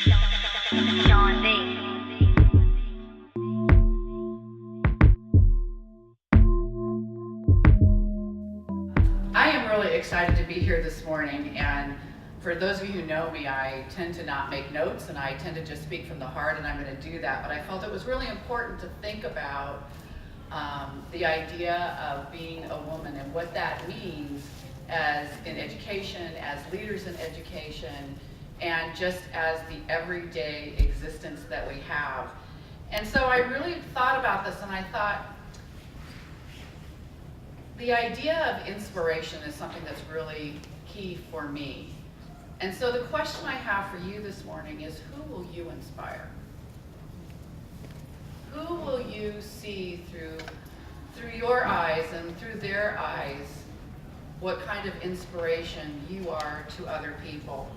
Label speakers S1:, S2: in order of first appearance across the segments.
S1: I am really excited to be here this morning, and for those of you who know me, I tend to not make notes and I tend to just speak from the heart, and I'm going to do that, but I felt it was really important to think about the idea of being a woman and what that means as in education, as leaders in education, and just as the everyday existence that we have. And so I really thought about this, and I thought the idea of inspiration is something that's really key for me. And so the question I have for you this morning is, who will you inspire? Who will you see through your eyes and through their eyes what kind of inspiration you are to other people?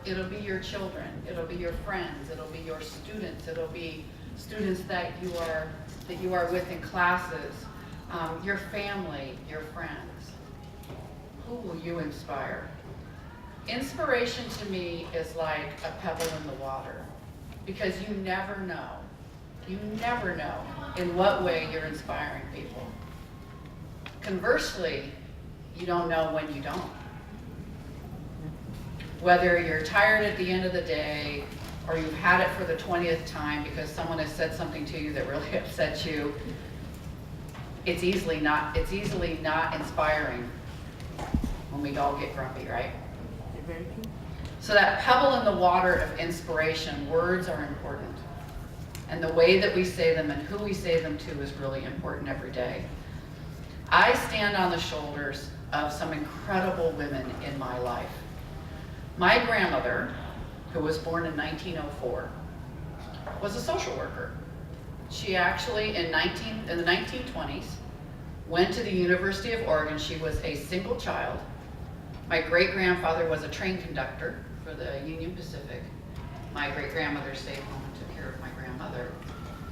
S1: It'll be your children, it'll be your friends, it'll be your students, it'll be students that you are with in classes, your family, your friends. Who will you inspire? Inspiration to me is like a pebble in the water, because you never know in what way you're inspiring people. Conversely, you don't know when you don't. Whether you're tired at the end of the day, or you've had it for the 20th time because someone has said something to you that really upset you, it's easily not inspiring when we all get grumpy, right? So that pebble in the water of inspiration, words are important. And the way that we say them and who we say them to is really important every day. I stand on the shoulders of some incredible women in my life. My grandmother, who was born in 1904, was a social worker. She actually, in the 1920s, went to the University of Oregon. She was a single child. My great-grandfather was a train conductor for the Union Pacific. My great-grandmother stayed home and took care of my grandmother.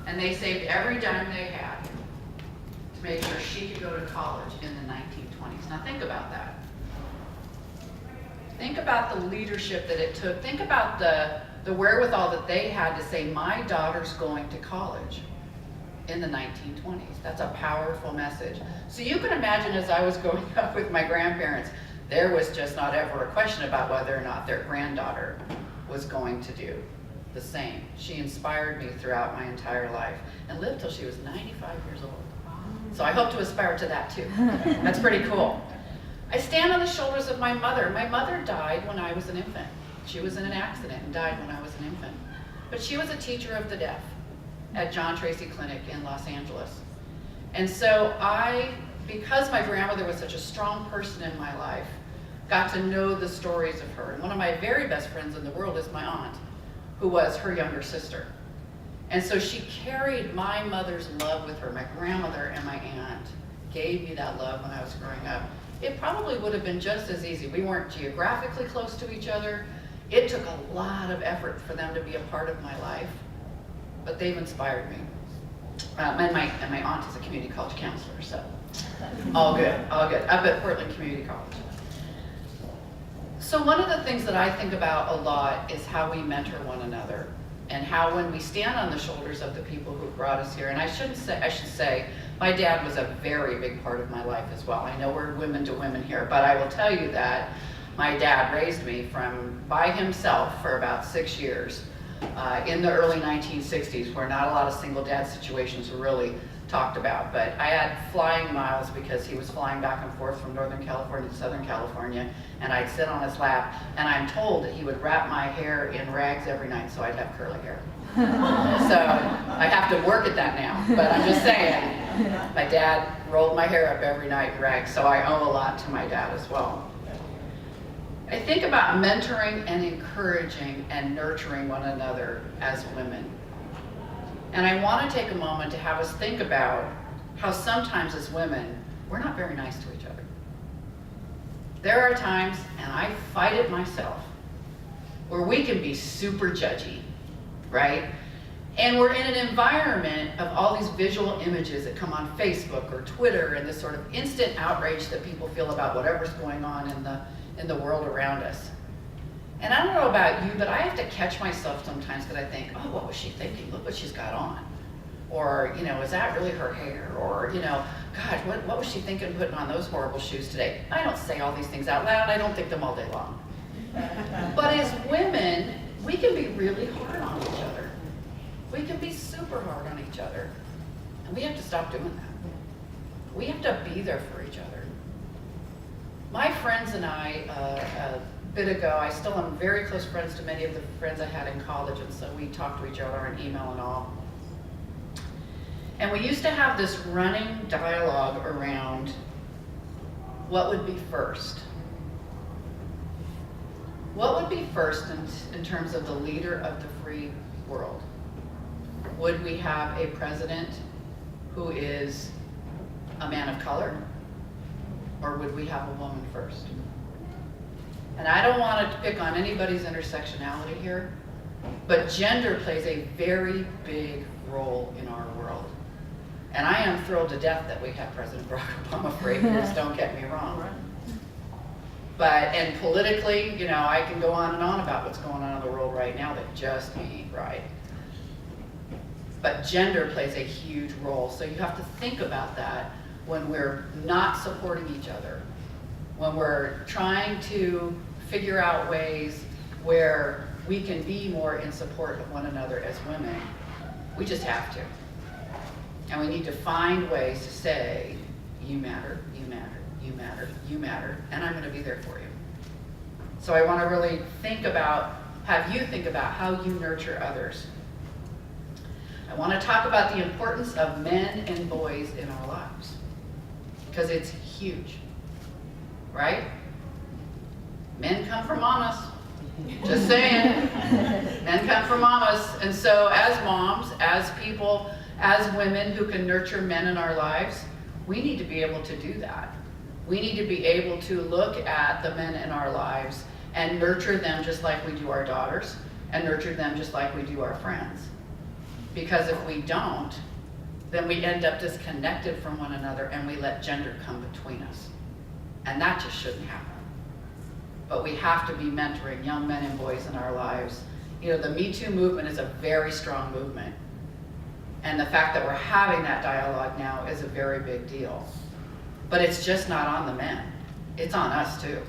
S1: And they saved every dime they had to make sure she could go to college in the 1920s. Now think about that. Think about the leadership that it took. Think about the wherewithal that they had to say, my daughter's going to college in the 1920s. That's a powerful message. So you can imagine, as I was growing up with my grandparents, there was just not ever a question about whether or not their granddaughter was going to do the same. She inspired me throughout my entire life and lived till she was 95 years old. So I hope to aspire to that too. That's pretty cool. I stand on the shoulders of my mother. My mother died when I was an infant. She was in an accident and died when I was an infant. But she was a teacher of the deaf at John Tracy Clinic in Los Angeles. And so because my grandmother was such a strong person in my life, got to know the stories of her. And one of my very best friends in the world is my aunt, who was her younger sister. And so she carried my mother's love with her. My grandmother and my aunt gave me that love when I was growing up. It probably would have been just as easy. We weren't geographically close to each other. It took a lot of effort for them to be a part of my life, but they've inspired me. And my aunt is a community college counselor, so all good, up at Portland Community College. So one of the things that I think about a lot is how we mentor one another, and how when we stand on the shoulders of the people who brought us here, and I should say, my dad was a very big part of my life as well. I know we're women to women here, but I will tell you that my dad raised me by himself for about 6 years in the early 1960s, where not a lot of single dad situations were really talked about. But I had flying miles because he was flying back and forth from Northern California to Southern California, and I'd sit on his lap, and I'm told that he would wrap my hair in rags every night so I'd have curly hair. So I have to work at that now, but I'm just saying, my dad rolled my hair up every night in rags, so I owe a lot to my dad as well. I think about mentoring and encouraging and nurturing one another as women. And I want to take a moment to have us think about how sometimes as women, we're not very nice to each other. There are times, and I fight it myself, where we can be super judgy, right? And we're in an environment of all these visual images that come on Facebook or Twitter, and this sort of instant outrage that people feel about whatever's going on in the world around us. And I don't know about you, but I have to catch myself sometimes because I think, oh, what was she thinking? Look what she's got on. Or, is that really her hair? Or, God, what was she thinking putting on those horrible shoes today? I don't say all these things out loud. I don't think them all day long. But as women, we can be really hard on each other. We can be super hard on each other. And we have to stop doing that. We have to be there for each other. My friends and I, a bit ago, I still am very close friends to many of the friends I had in college, and so we talk to each other on email and all. And we used to have this running dialogue around what would be first. What would be first in terms of the leader of the free world? Would we have a president who is a man of color? Or would we have a woman first? And I don't want to pick on anybody's intersectionality here, but gender plays a very big role in our world. And I am thrilled to death that we have President Barack Obama for 8 years, don't get me wrong. And politically, I can go on and on about what's going on in the world right now that just ain't right. But gender plays a huge role, so you have to think about that when we're not supporting each other, when we're trying to figure out ways where we can be more in support of one another as women. We just have to. And we need to find ways to say, you matter, you matter, you matter, you matter, and I'm going to be there for you. So I want to really have you think about how you nurture others. I want to talk about the importance of men and boys in our lives, because it's huge, right? Men come from mamas, just saying. Men come from mamas, and so as moms, as people, as women who can nurture men in our lives, we need to be able to do that. We need to be able to look at the men in our lives and nurture them just like we do our daughters, and nurture them just like we do our friends. Because if we don't, then we end up disconnected from one another and we let gender come between us. And that just shouldn't happen. But we have to be mentoring young men and boys in our lives. The Me Too movement is a very strong movement. And the fact that we're having that dialogue now is a very big deal. But it's just not on the men. It's on us too.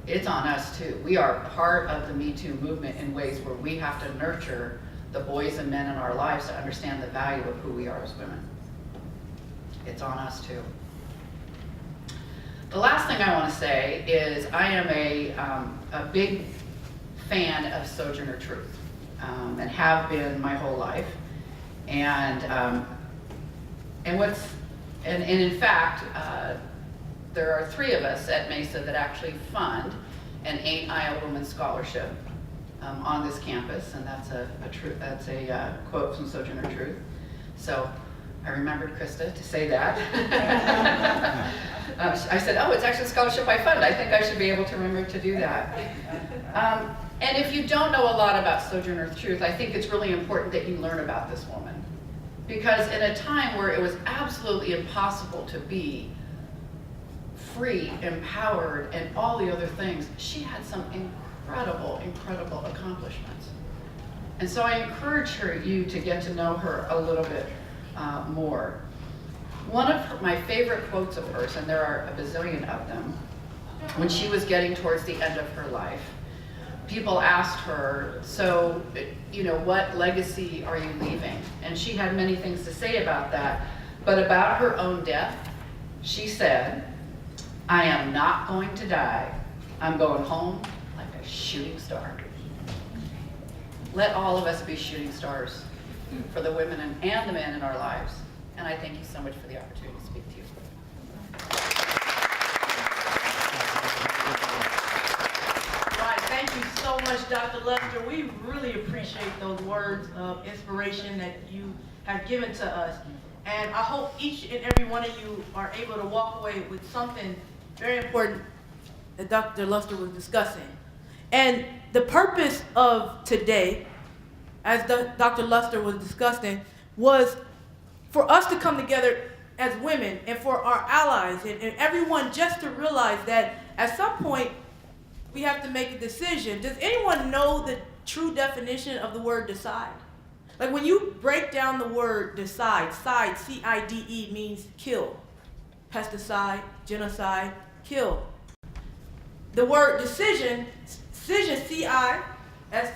S1: It's on us too. We are part of the Me Too movement in ways where we have to nurture the boys and men in our lives to understand the value of who we are as women. It's on us too. The last thing I want to say is I am a big fan of Sojourner Truth, and have been my whole life. And in fact, there are 3 of us at Mesa that actually fund an Ain't I a Woman scholarship on this campus, and that's a quote from Sojourner Truth. So I remembered Krista to say that. I said, oh, it's actually a scholarship I fund. I think I should be able to remember to do that. And if you don't know a lot about Sojourner Truth, I think it's really important that you learn about this woman. Because in a time where it was absolutely impossible to be free, empowered, and all the other things, she had some incredible, incredible accomplishments. And so I encourage you to get to know her a little bit more. One of my favorite quotes of hers, and there are a bazillion of them, when she was getting towards the end of her life, people asked her, so, what legacy are you leaving? And she had many things to say about that, but about her own death, she said, I am not going to die. I'm going home like a shooting star. Let all of us be shooting stars for the women and the men in our lives. And I thank you so much for the opportunity to speak to you.
S2: Right, thank you so much, Dr. Lester. We really appreciate those words of inspiration that you have given to us. And I hope each and every one of you are able to walk away with something very important that Dr. Lester was discussing. And the purpose of today, as Dr. Lester was discussing, was for us to come together as women and for our allies and everyone just to realize that at some point we have to make a decision. Does anyone know the true definition of the word decide? Like when you break down the word decide, side, C-I-D-E, means kill. Pesticide, genocide, kill. The word decision, C-I-S,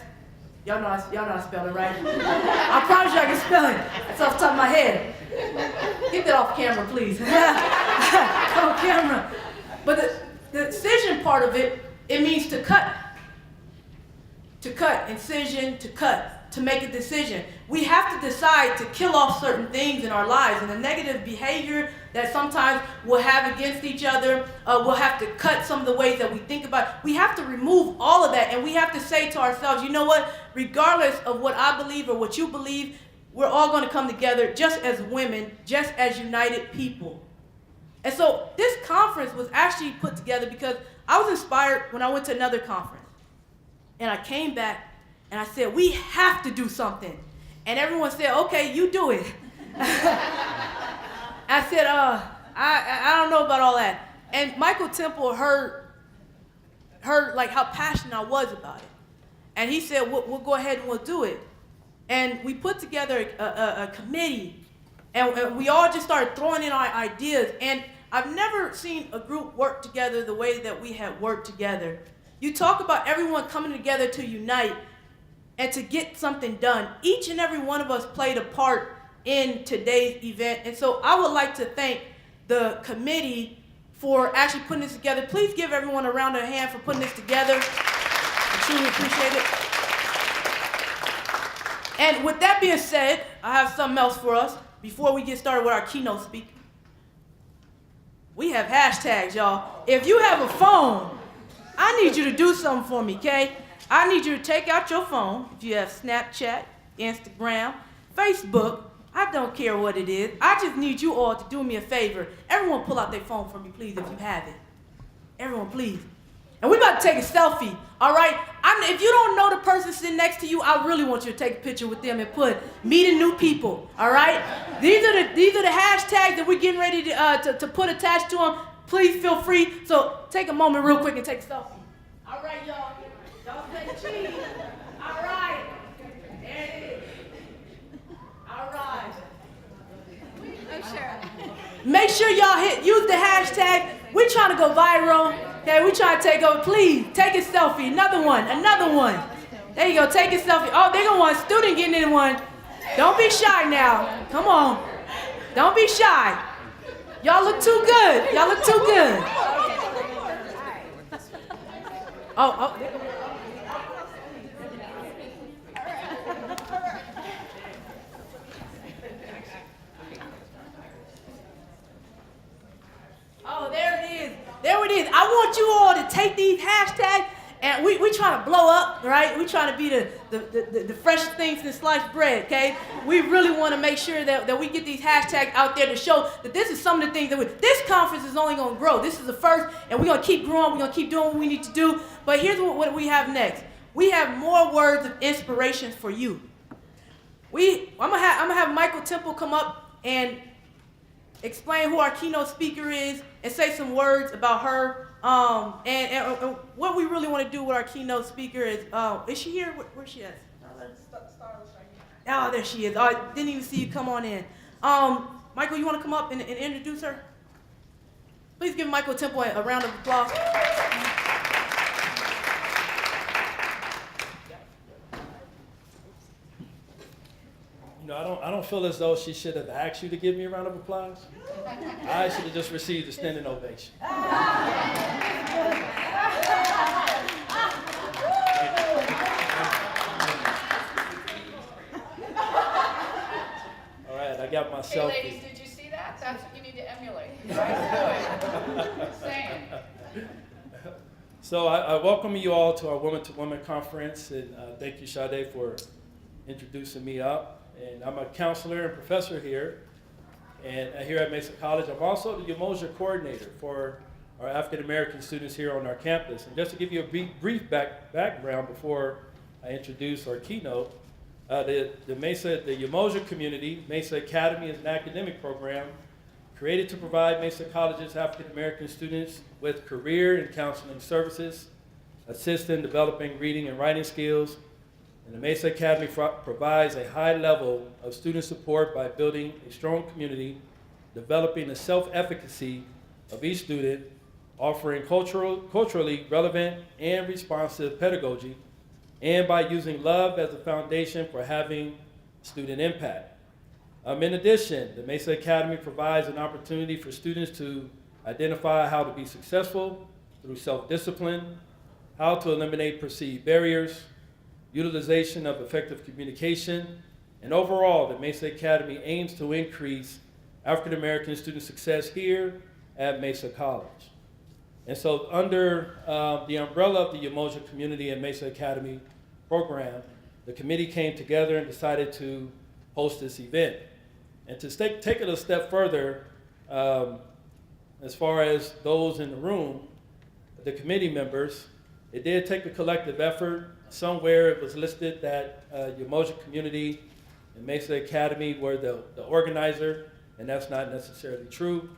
S2: y'all know I spell it right. I promise you I can spell it. It's off the top of my head. Get that off camera, please. Off camera. But the decision part of it, it means to cut. To cut, incision, to cut, to make a decision. We have to decide to kill off certain things in our lives, and the negative behavior that sometimes we'll have against each other, we'll have to cut some of the ways that we think about. We have to remove all of that, and we have to say to ourselves, you know what, regardless of what I believe or what you believe, we're all going to come together just as women, just as united people. And so this conference was actually put together because I was inspired when I went to another conference. And I came back and I said, we have to do something. And everyone said, okay, you do it. I said, I don't know about all that. And Michael Temple heard like how passionate I was about it. And he said, we'll go ahead and we'll do it. And we put together a committee, and we all just started throwing in our ideas. And I've never seen a group work together the way that we had worked together. You talk about everyone coming together to unite and to get something done. Each and every one of us played a part in today's event. And so I would like to thank the committee for actually putting this together. Please give everyone a round of applause for putting this together. I truly appreciate it. And with that being said, I have something else for us before we get started with our keynote speaker. We have hashtags, y'all. If you have a phone, I need you to do something for me, okay? I need you to take out your phone. If you have Snapchat, Instagram, Facebook, I don't care what it is. I just need you all to do me a favor. Everyone pull out their phone for me, please, if you have it. Everyone, please. And we're about to take a selfie, all right? If you don't know the person sitting next to you, I really want you to take a picture with them and put meeting new people, all right? These are the hashtags that we're getting ready to put attached to them. Please feel free. So take a moment real quick and take a selfie. All right, y'all. Y'all say cheese. All right. There it is. All right.
S3: Oh, sure.
S2: Make sure y'all use the hashtag. We're trying to go viral. Okay, we're trying to take over. Please, take a selfie. Another one. There you go. Take a selfie. Oh, they're going to want a student getting in one. Don't be shy now. Come on. Don't be shy. Y'all look too good. Y'all look too good. Oh. Oh, there it is. There it is. I want you all to take these hashtags, and we trying to blow up, right? We trying to be the freshest things in sliced bread, okay? We really want to make sure that we get these hashtags out there to show that this is some of the things that this conference is only going to grow. This is the first, and we're going to keep growing. We're going to keep doing what we need to do. But here's what we have next. We have more words of inspiration for you. I'm gonna have Michael Temple come up and explain who our keynote speaker is and say some words about her. And what we really want to do with our keynote speaker is she here? Where's she at? Oh, there she is. I didn't even see you come on in. Michael, you want to come up and introduce her? Please give Michael Temple a round of applause.
S4: You know, I don't feel as though she should have asked you to give me a round of applause. I should have just received a standing ovation. All right, I got my selfie.
S1: Hey ladies, did you see that? That's what you need to emulate. Right? Just saying.
S4: So I welcome you all to our Women to Women conference, and thank you, Sade, for introducing me up. And I'm a counselor and professor here, and here at Mesa College. I'm also the Umoja coordinator for our African American students here on our campus. And just to give you a brief background before I introduce our keynote, the Umoja community, Mesa Academy, is an academic program created to provide Mesa College's African American students with career and counseling services assist in developing reading and writing skills. And the Mesa Academy provides a high level of student support by building a strong community, developing the self-efficacy of each student, offering culturally relevant and responsive pedagogy, and by using love as a foundation for having student impact. In addition, the Mesa Academy provides an opportunity for students to identify how to be successful through self-discipline, how to eliminate perceived barriers, utilization of effective communication, and overall, the Mesa Academy aims to increase African American student success here at Mesa College. And so under the umbrella of the Umoja Community and Mesa Academy program, the committee came together and decided to host this event. And to take it a step further, as far as those in the room, the committee members, it did take a collective effort. Somewhere it was listed that Umoja Community and Mesa Academy were the organizer, and that's not necessarily true.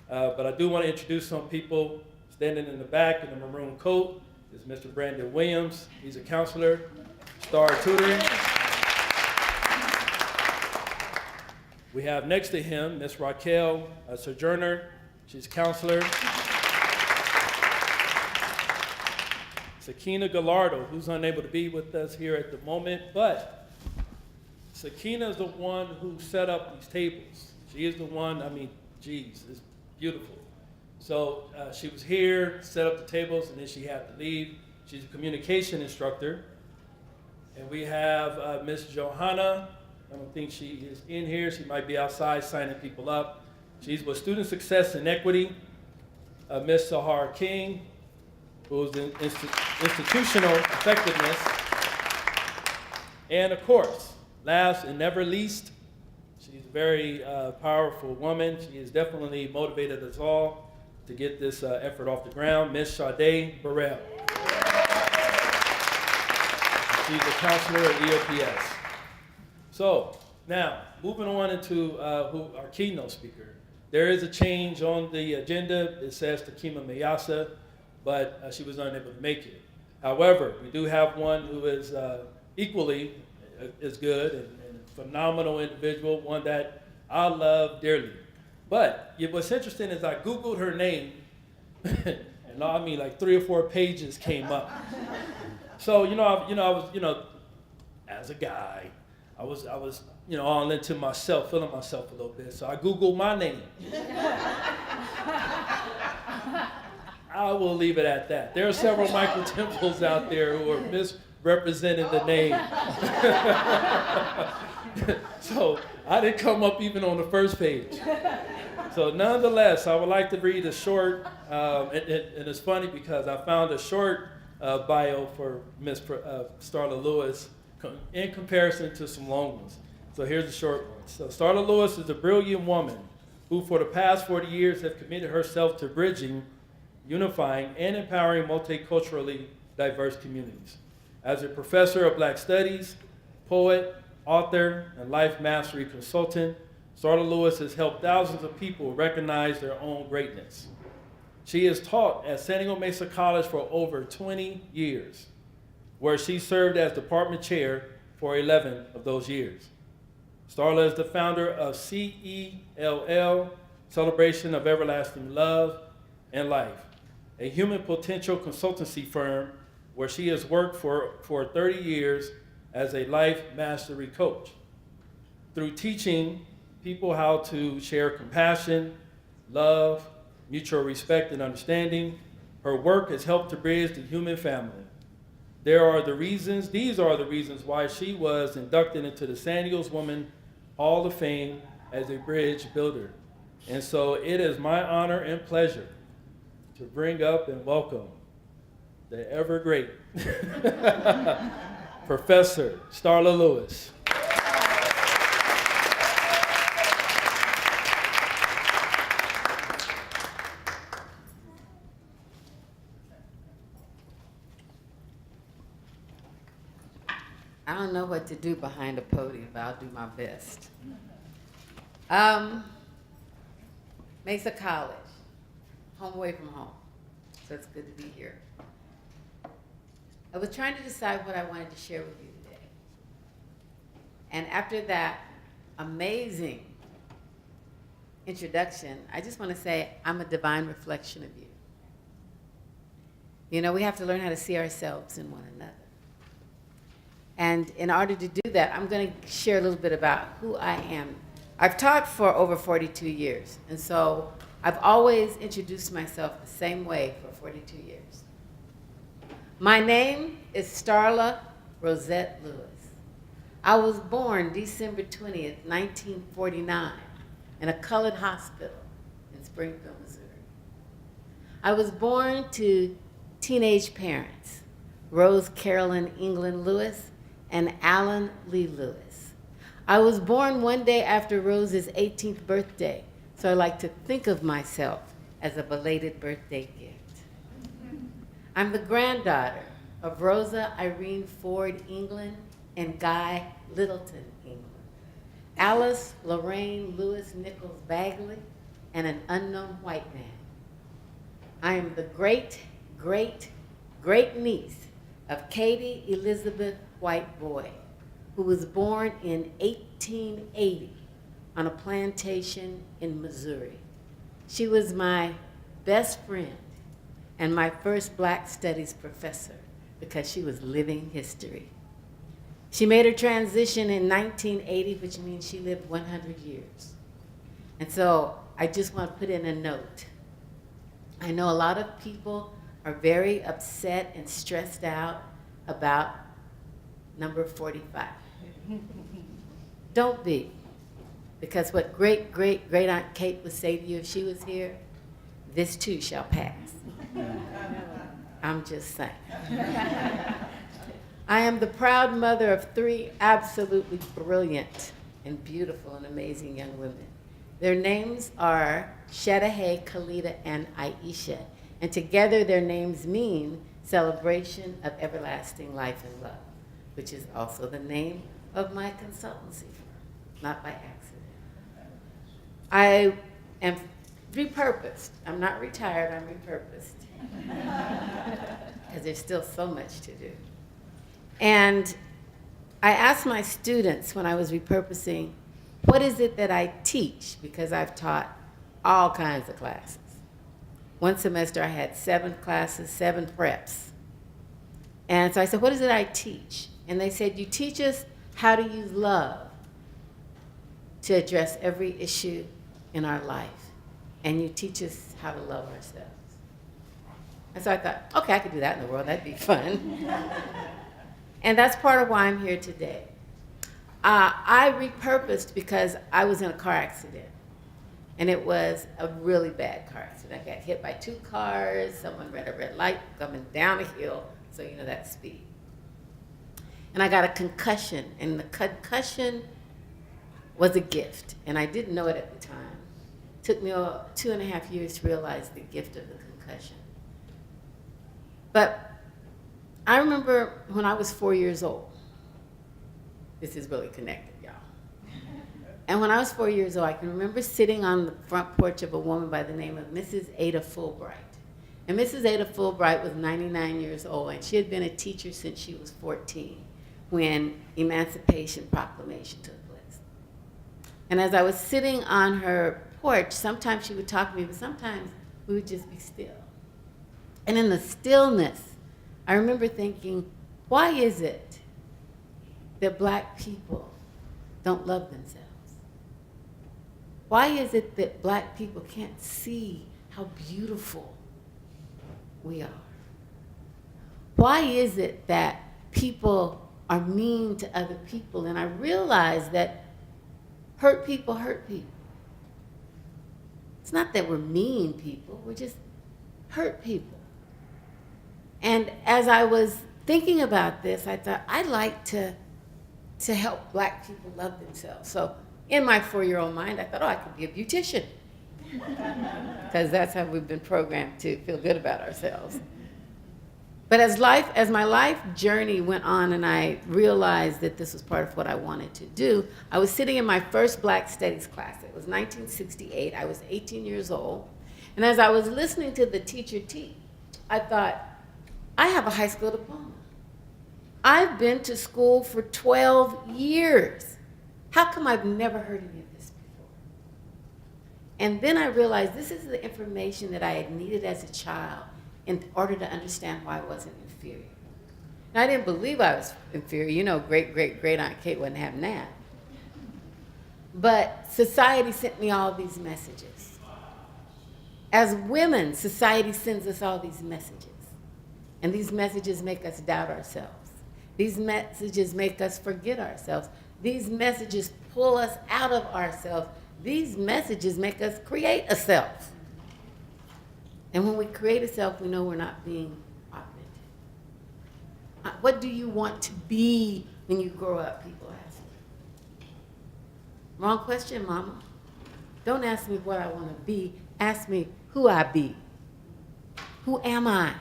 S4: But I do want to introduce some people. Standing in the back in the maroon coat is Mr. Brandon Williams. He's a counselor, Star Tutoring. We have next to him Miss Raquel Sojourner. She's a counselor. Sakina Gallardo, who's unable to be with us here at the moment, but Sakina is the one who set up these tables. She is the one, geez, it's beautiful. So she was here, set up the tables, and then she had to leave. She's a communication instructor. And we have Miss Johanna. I don't think she is in here. She might be outside signing people up. She's with Student Success and Equity. Miss Sahar King, who's in institutional effectiveness. And of course, last and never least, she's a very powerful woman. She has definitely motivated us all to get this effort off the ground, Miss Sade Burrell. She's a counselor at EOPS. So now, moving on into who our keynote speaker. There is a change on the agenda. It says Takima Mayasa, but she was unable to make it. However, we do have one who is equally as good and a phenomenal individual, one that I love dearly. But what's interesting is I Googled her name, and like 3 or 4 pages came up. So I was as a guy, I was all into myself, feeling myself a little bit. So I Googled my name. I will leave it at that. There are several Michael Temples out there who are misrepresenting the name. So I didn't come up even on the first page. So nonetheless, I would like to read a short, and it's funny because I found a short bio for Miss Starla Lewis in comparison to some long ones. So here's the short one. So Starla Lewis is a brilliant woman who for the past 40 years has committed herself to bridging, unifying, and empowering multiculturally diverse communities. As a professor of Black Studies, poet, author, and life mastery consultant, Starla Lewis has helped thousands of people recognize their own greatness. She has taught at San Diego Mesa College for over 20 years, where she served as department chair for 11 of those years. Starla is the founder of CELL, Celebration of Everlasting Love and Life, a human potential consultancy firm where she has worked for 30 years as a life mastery coach. Through teaching people how to share compassion, love, mutual respect, and understanding, her work has helped to bridge the human family. These are the reasons why she was inducted into the San Diego's Women Hall of Fame as a bridge builder. And so it is my honor and pleasure to bring up and welcome the ever great Professor Starla Lewis.
S3: I don't know what to do behind the podium, but I'll do my best. Mesa College, home away from home. So it's good to be here. I was trying to decide what I wanted to share with you today. And after that amazing introduction, I just want to say I'm a divine reflection of you. You know, we have to learn how to see ourselves in one another. And in order to do that, I'm going to share a little bit about who I am. I've taught for over 42 years, and so I've always introduced myself the same way for 42 years. My name is Starla Rosette Lewis. I was born December 20th, 1949, in a colored hospital in Springfield, Missouri. I was born to teenage parents, Rose Carolyn England Lewis and Alan Lee Lewis. I was born one day after Rose's 18th birthday, so I like to think of myself as a belated birthday gift. I'm the granddaughter of Rosa Irene Ford England and Guy Littleton England, Alice Lorraine Lewis Nichols Bagley, and an unknown white man. I am the great niece of Katie Elizabeth White Boyd, who was born in 1880 on a plantation in Missouri. She was my best friend and my first Black Studies professor because she was living history. She made her transition in 1980, which means she lived 100 years. And so I just want to put in a note. I know a lot of people are very upset and stressed out about number 45. Don't be, because what great Aunt Kate would say to you if she was here, this too shall pass. I'm just saying. I am the proud mother of 3 absolutely brilliant and beautiful and amazing young women. Their names are Shadahay, Khalida, and Aisha, and together their names mean celebration of everlasting life and love, which is also the name of my consultancy firm, not by accident. I am repurposed. I'm not retired, I'm repurposed. Because there's still so much to do. And I asked my students when I was repurposing, what is it that I teach? Because I've taught all kinds of classes. One semester I had 7 classes, 7 preps. And so I said, what is it I teach? And they said, you teach us how to use love to address every issue in our life. And you teach us how to love ourselves. And so I thought, okay, I could do that in the world. That'd be fun. And that's part of why I'm here today. I repurposed because I was in a car accident. And it was a really bad car accident. I got hit by 2 cars. Someone ran a red light coming down a hill. So you know that's speed. And I got a concussion. And the concussion was a gift. And I didn't know it at the time. It took me 2.5 years to realize the gift of the concussion. But I remember when I was 4 years old. This is really connected, y'all. And when I was 4 years old, I can remember sitting on the front porch of a woman by the name of Mrs. Ada Fulbright. And Mrs. Ada Fulbright was 99 years old, and she had been a teacher since she was 14 when Emancipation Proclamation took place. And as I was sitting on her porch, sometimes she would talk to me, but sometimes we would just be still. And in the stillness, I remember thinking, why is it that Black people don't love themselves? Why is it that Black people can't see how beautiful we are? Why is it that people are mean to other people? And I realized that hurt people hurt people. It's not that we're mean people, we're just hurt people. And as I was thinking about this, I thought, I'd like to help Black people love themselves. So in my 4-year-old mind, I thought, I could be a beautician. Because that's how we've been programmed to feel good about ourselves. But as my life journey went on and I realized that this was part of what I wanted to do, I was sitting in my first Black Studies class. It was 1968. I was 18 years old. And as I was listening to the teacher teach, I thought, I have a high school diploma. I've been to school for 12 years. How come I've never heard any of this before? And then I realized this is the information that I had needed as a child in order to understand why I wasn't inferior. And I didn't believe I was inferior. You know, great Aunt Kate wasn't having that. But society sent me all these messages. As women, society sends us all these messages. And these messages make us doubt ourselves. These messages make us forget ourselves. These messages pull us out of ourselves. These messages make us create a self. And when we create a self, we know we're not being authentic. What do you want to be when you grow up, people ask me. Wrong question, mama. Don't ask me what I want to be. Ask me who I be. Who am I?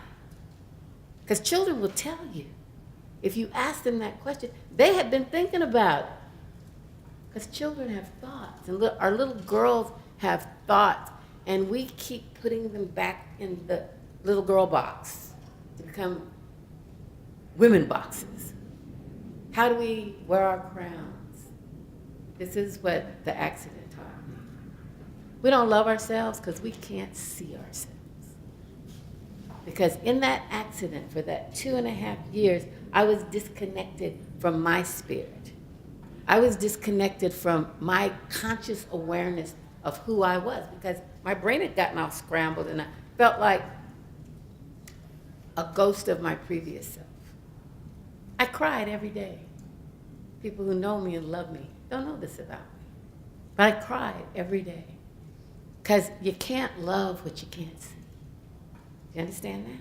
S3: Because children will tell you. If you ask them that question, they have been thinking about it. Because children have thoughts, and our little girls have thoughts, and we keep putting them back in the little girl box to become women boxes. How do we wear our crowns? This is what the accident taught me. We don't love ourselves because we can't see ourselves. Because in that accident, for that 2.5 years, I was disconnected from my spirit. I was disconnected from my conscious awareness of who I was because my brain had gotten all scrambled and I felt like a ghost of my previous self. I cried every day. People who know me and love me don't know this about me. But I cried every day because you can't love what you can't see. You understand that?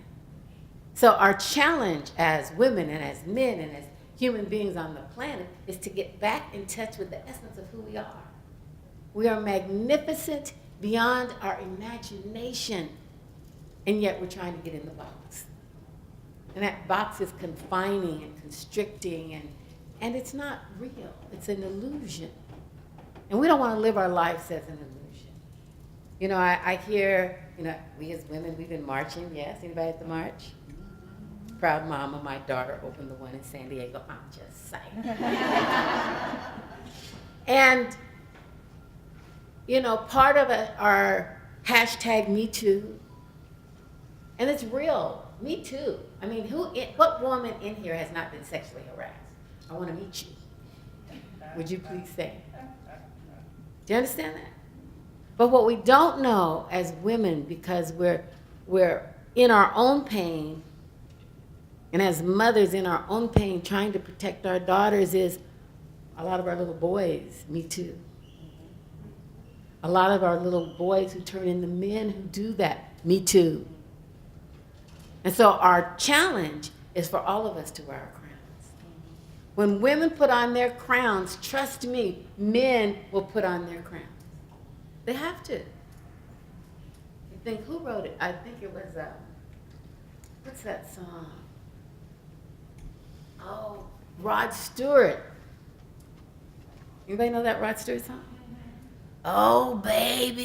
S3: So our challenge as women and as men and as human beings on the planet is to get back in touch with the essence of who we are. We are magnificent beyond our imagination, and yet we're trying to get in the box. And that box is confining and constricting, and it's not real. It's an illusion. And we don't want to live our lives as an illusion. You know, I hear, we as women, we've been marching, yes? Anybody at the march? Proud mama, my daughter opened the one in San Diego. I'm just saying. And, part of our hashtag Me Too, and it's real, Me Too. I mean, what woman in here has not been sexually harassed? I want to meet you. Would you please say? Do you understand that? But what we don't know as women, because we're in our own pain, and as mothers in our own pain trying to protect our daughters, is a lot of our little boys, Me Too. A lot of our little boys who turn into men who do that, Me Too. And so our challenge is for all of us to wear our crowns. When women put on their crowns, trust me, men will put on their crowns. They have to. You think, who wrote it? I think it was, what's that song? Oh, Rod Stewart. Anybody know that Rod Stewart song? Oh, baby,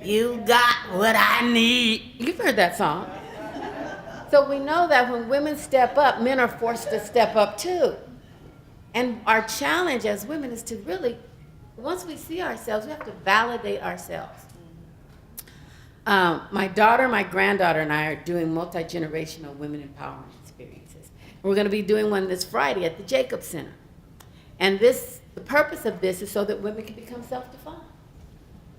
S3: you got what I need. You've heard that song. So we know that when women step up, men are forced to step up too. And our challenge as women is to really, once we see ourselves, we have to validate ourselves. My daughter, my granddaughter, and I are doing multi-generational women empowerment experiences. And we're going to be doing one this Friday at the Jacob Center. And the purpose of this is so that women can become self-defined.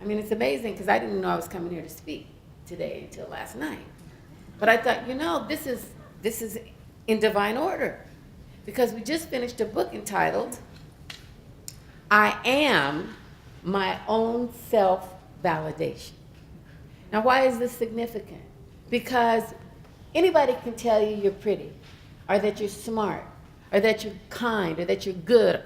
S3: I mean, it's amazing because I didn't know I was coming here to speak today until last night. But I thought, this is in divine order, because we just finished a book entitled, I Am My Own Self-Validation. Now, why is this significant? Because anybody can tell you you're pretty, or that you're smart, or that you're kind, or that you're good,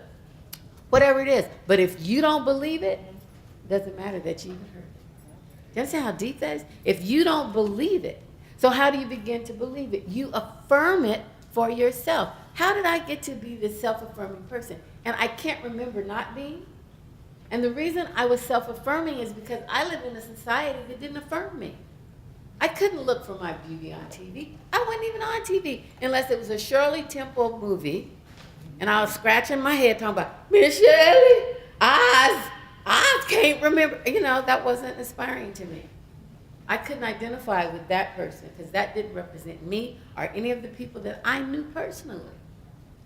S3: whatever it is. But if you don't believe it, it doesn't matter that you even heard it. Do you understand how deep that is? If you don't believe it, so how do you begin to believe it? You affirm it for yourself. How did I get to be this self-affirming person? And I can't remember not being. And the reason I was self-affirming is because I lived in a society that didn't affirm me. I couldn't look for my beauty on TV. I wasn't even on TV unless it was a Shirley Temple movie, and I was scratching my head talking about, Miss Shirley, I can't remember. You know, that wasn't inspiring to me. I couldn't identify with that person because that didn't represent me or any of the people that I knew personally.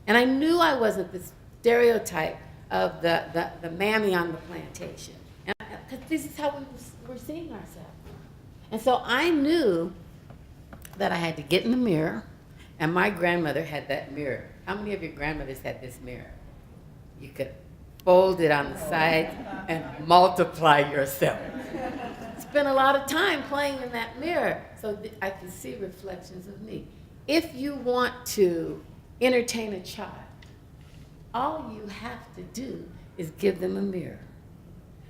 S3: And I knew I wasn't the stereotype of the mammy on the plantation. Because this is how we were seeing ourselves. And so I knew that I had to get in the mirror, and my grandmother had that mirror. How many of your grandmothers had this mirror? You could fold it on the side and multiply yourself. Spent a lot of time playing in that mirror so that I could see reflections of me. If you want to entertain a child, all you have to do is give them a mirror.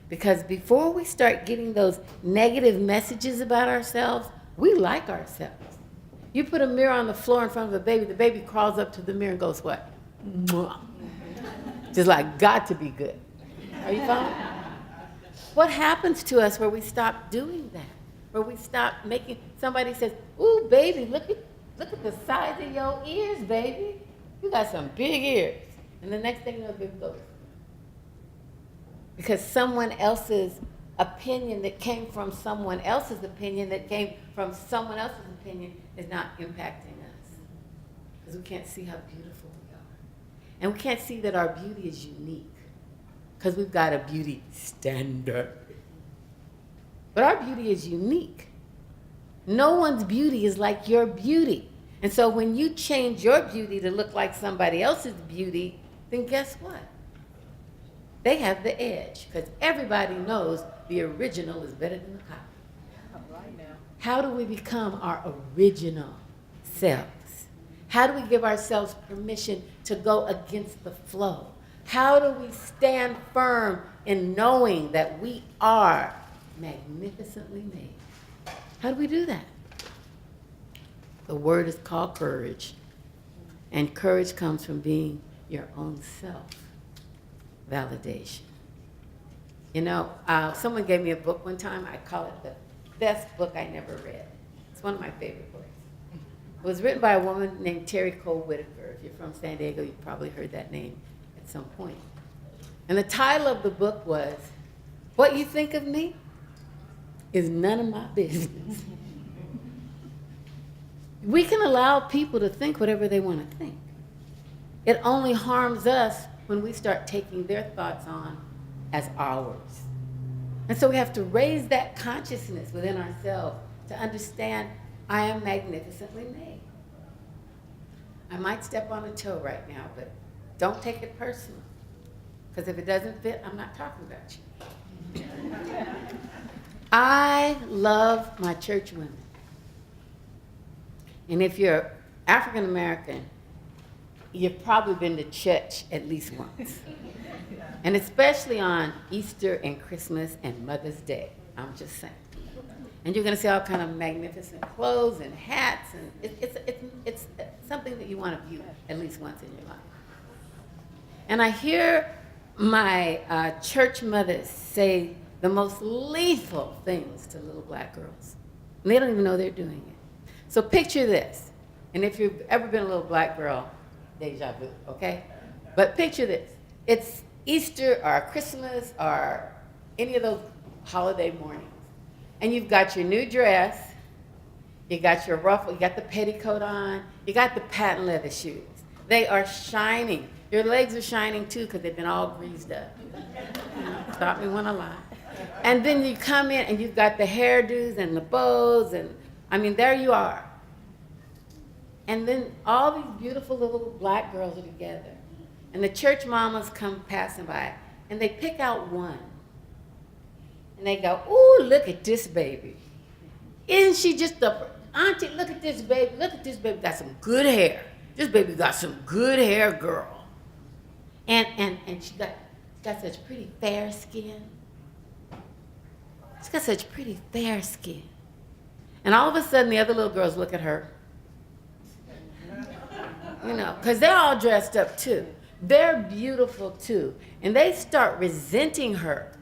S3: Because before we start getting those negative messages about ourselves, we like ourselves. You put a mirror on the floor in front of the baby crawls up to the mirror and goes, what? Mwah. Just like, got to be good. Are you following? What happens to us where we stop doing that? Where we stop making, somebody says, ooh, baby, look at the size of your ears, baby. You got some big ears. And the next thing you know, baby goes. Because someone else's opinion that came from someone else's opinion that came from someone else's opinion is not impacting us. Because we can't see how beautiful we are. And we can't see that our beauty is unique. Because we've got a beauty standard. But our beauty is unique. No one's beauty is like your beauty. And so when you change your beauty to look like somebody else's beauty, then guess what? They have the edge, because everybody knows the original is better than the copy.
S2: Right now.
S3: How do we become our original selves? How do we give ourselves permission to go against the flow? How do we stand firm in knowing that we are magnificently made? How do we do that? The word is called courage. And courage comes from being your own self. Validation. You know, someone gave me a book one time. I call it the best book I never read. It's one of my favorite books. It was written by a woman named Terry Cole Whitaker. If you're from San Diego, you've probably heard that name at some point. And the title of the book was, What You Think of Me Is None of My Business. We can allow people to think whatever they want to think. It only harms us when we start taking their thoughts on as ours. And so we have to raise that consciousness within ourselves to understand I am magnificently made. I might step on a toe right now, but don't take it personal. Because if it doesn't fit, I'm not talking about you. I love my church women. And if you're African American, you've probably been to church at least once. And especially on Easter and Christmas and Mother's Day, I'm just saying. And you're gonna see all kind of magnificent clothes and hats, and it's something that you wanna view at least once in your life. And I hear my church mothers say the most lethal things to little black girls. And they don't even know they're doing it. So picture this, and if you've ever been a little black girl, deja vu, okay? But picture this. It's Easter or Christmas or any of those holiday mornings. And you've got your new dress, you got your ruffle, you got the petticoat on, you got the patent leather shoes. They are shining. Your legs are shining too because they've been all greased up. Stop me when I lie. And then you come in and you've got the hairdos and the bows, and I mean, there you are. And then all these beautiful little black girls are together. And the church mamas come passing by, and they pick out one. And they go, ooh, look at this baby. Isn't she just the, auntie, look at this baby, got some good hair. This baby got some good hair, girl. And she got such pretty fair skin. She's got such pretty fair skin. And all of a sudden, the other little girls look at her. You know, because they're all dressed up too. They're beautiful too. And they start resenting her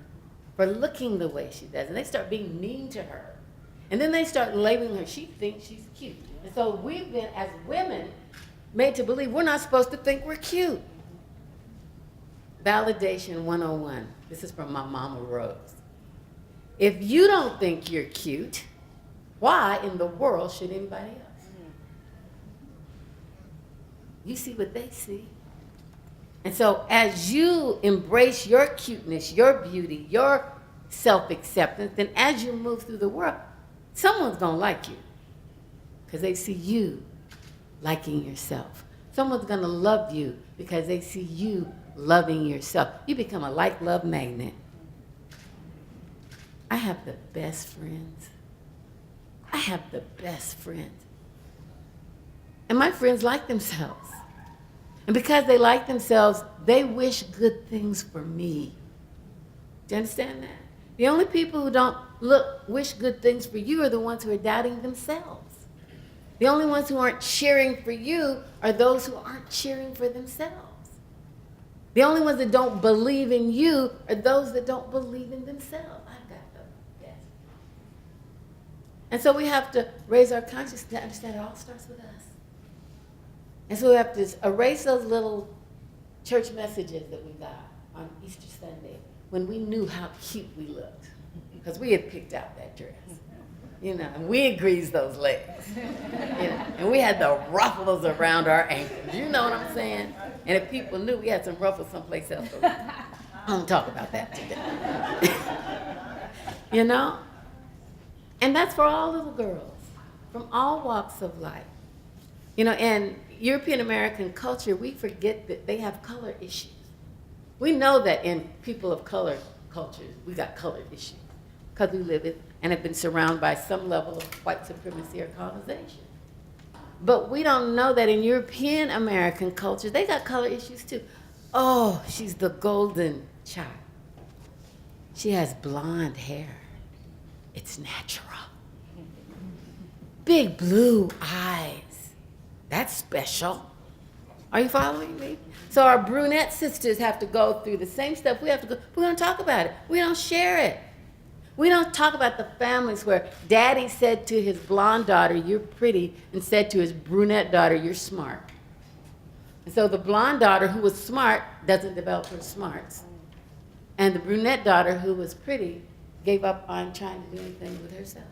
S3: for looking the way she does. And they start being mean to her. And then they start labeling her. She thinks she's cute. And so we've been, as women, made to believe we're not supposed to think we're cute. Validation 101. This is from my mama Rose. If you don't think you're cute, why in the world should anybody else? You see what they see. And so as you embrace your cuteness, your beauty, your self-acceptance, then as you move through the world, someone's going to like you because they see you liking yourself. Someone's going to love you because they see you loving yourself. You become a like-love magnet. I have the best friends. I have the best friends. And my friends like themselves. And because they like themselves, they wish good things for me. Do you understand that? The only people who don't wish good things for you are the ones who are doubting themselves. The only ones who aren't cheering for you are those who aren't cheering for themselves. The only ones that don't believe in you are those that don't believe in themselves. I've got the best. And so we have to raise our consciousness to understand it all starts with us. And so we have to erase those little church messages that we got on Easter Sunday when we knew how cute we looked. Because we had picked out that dress. You know, and we had greased those legs. You know, and we had the ruffles around our ankles. You know what I'm saying? And if people knew, we had some ruffles someplace else. But I don't talk about that today. You know? And that's for all little girls from all walks of life. You know, and European American culture, we forget that they have color issues. We know that in people of color cultures, we got color issues because we live in and have been surrounded by some level of white supremacy or colonization. But we don't know that in European American culture, they got color issues too. Oh, she's the golden child. She has blonde hair. It's natural. Big blue eyes. That's special. Are you following me? So our brunette sisters have to go through the same stuff we have to go. We don't talk about it. We don't share it. We don't talk about the families where daddy said to his blonde daughter, you're pretty, and said to his brunette daughter, you're smart. And so the blonde daughter who was smart doesn't develop her smarts. And the brunette daughter who was pretty gave up on trying to do anything with herself.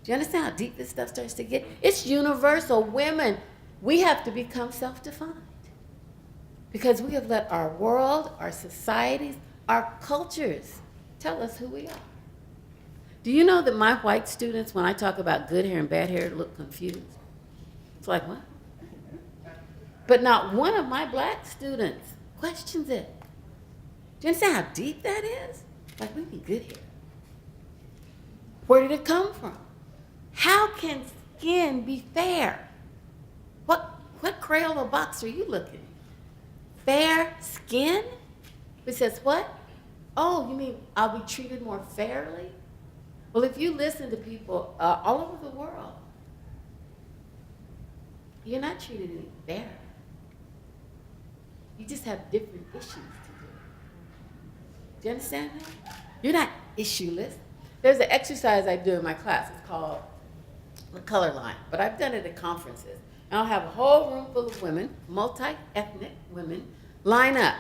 S3: Do you understand how deep this stuff starts to get? It's universal. Women, we have to become self-defined. Because we have let our world, our societies, our cultures tell us who we are. Do you know that my white students, when I talk about good hair and bad hair, look confused? It's like, what? But not one of my black students questions it. Do you understand how deep that is? Like, we need good hair. Where did it come from? How can skin be fair? What Crayola box are you looking at? Fair skin? It says what? Oh, you mean I'll be treated more fairly? Well, if you listen to people all over the world, you're not treated any fair. You just have different issues to do. Do you understand that? You're not issueless. There's an exercise I do in my class. It's called the color line, but I've done it at conferences. And I'll have a whole room full of women, multi-ethnic women, line up.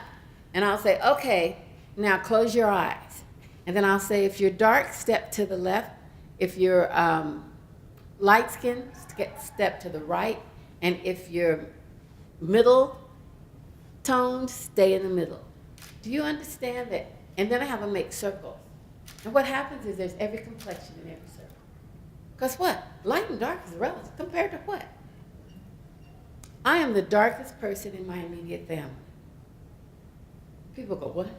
S3: And I'll say, okay, now close your eyes. And then I'll say, if you're dark, step to the left. If you're light skinned, step to the right. And if you're middle toned, stay in the middle. Do you understand that? And then I have them make circles. And what happens is there's every complexion in every circle. Because what? Light and dark is relative compared to what? I am the darkest person in my immediate family. People go, what?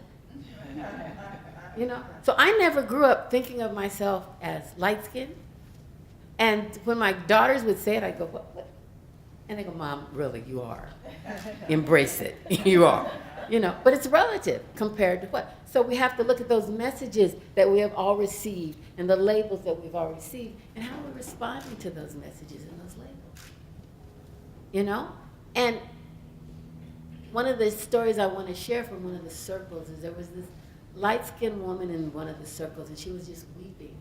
S3: You know? So I never grew up thinking of myself as light-skinned. And when my daughters would say it, I'd go, what? And they go, Mom, really, you are. Embrace it. You are. You know, but it's relative compared to what? So we have to look at those messages that we have all received and the labels that we've all received and how we're responding to those messages and those labels. You know? And one of the stories I want to share from one of the circles is there was this light-skinned woman in one of the circles and she was just weeping.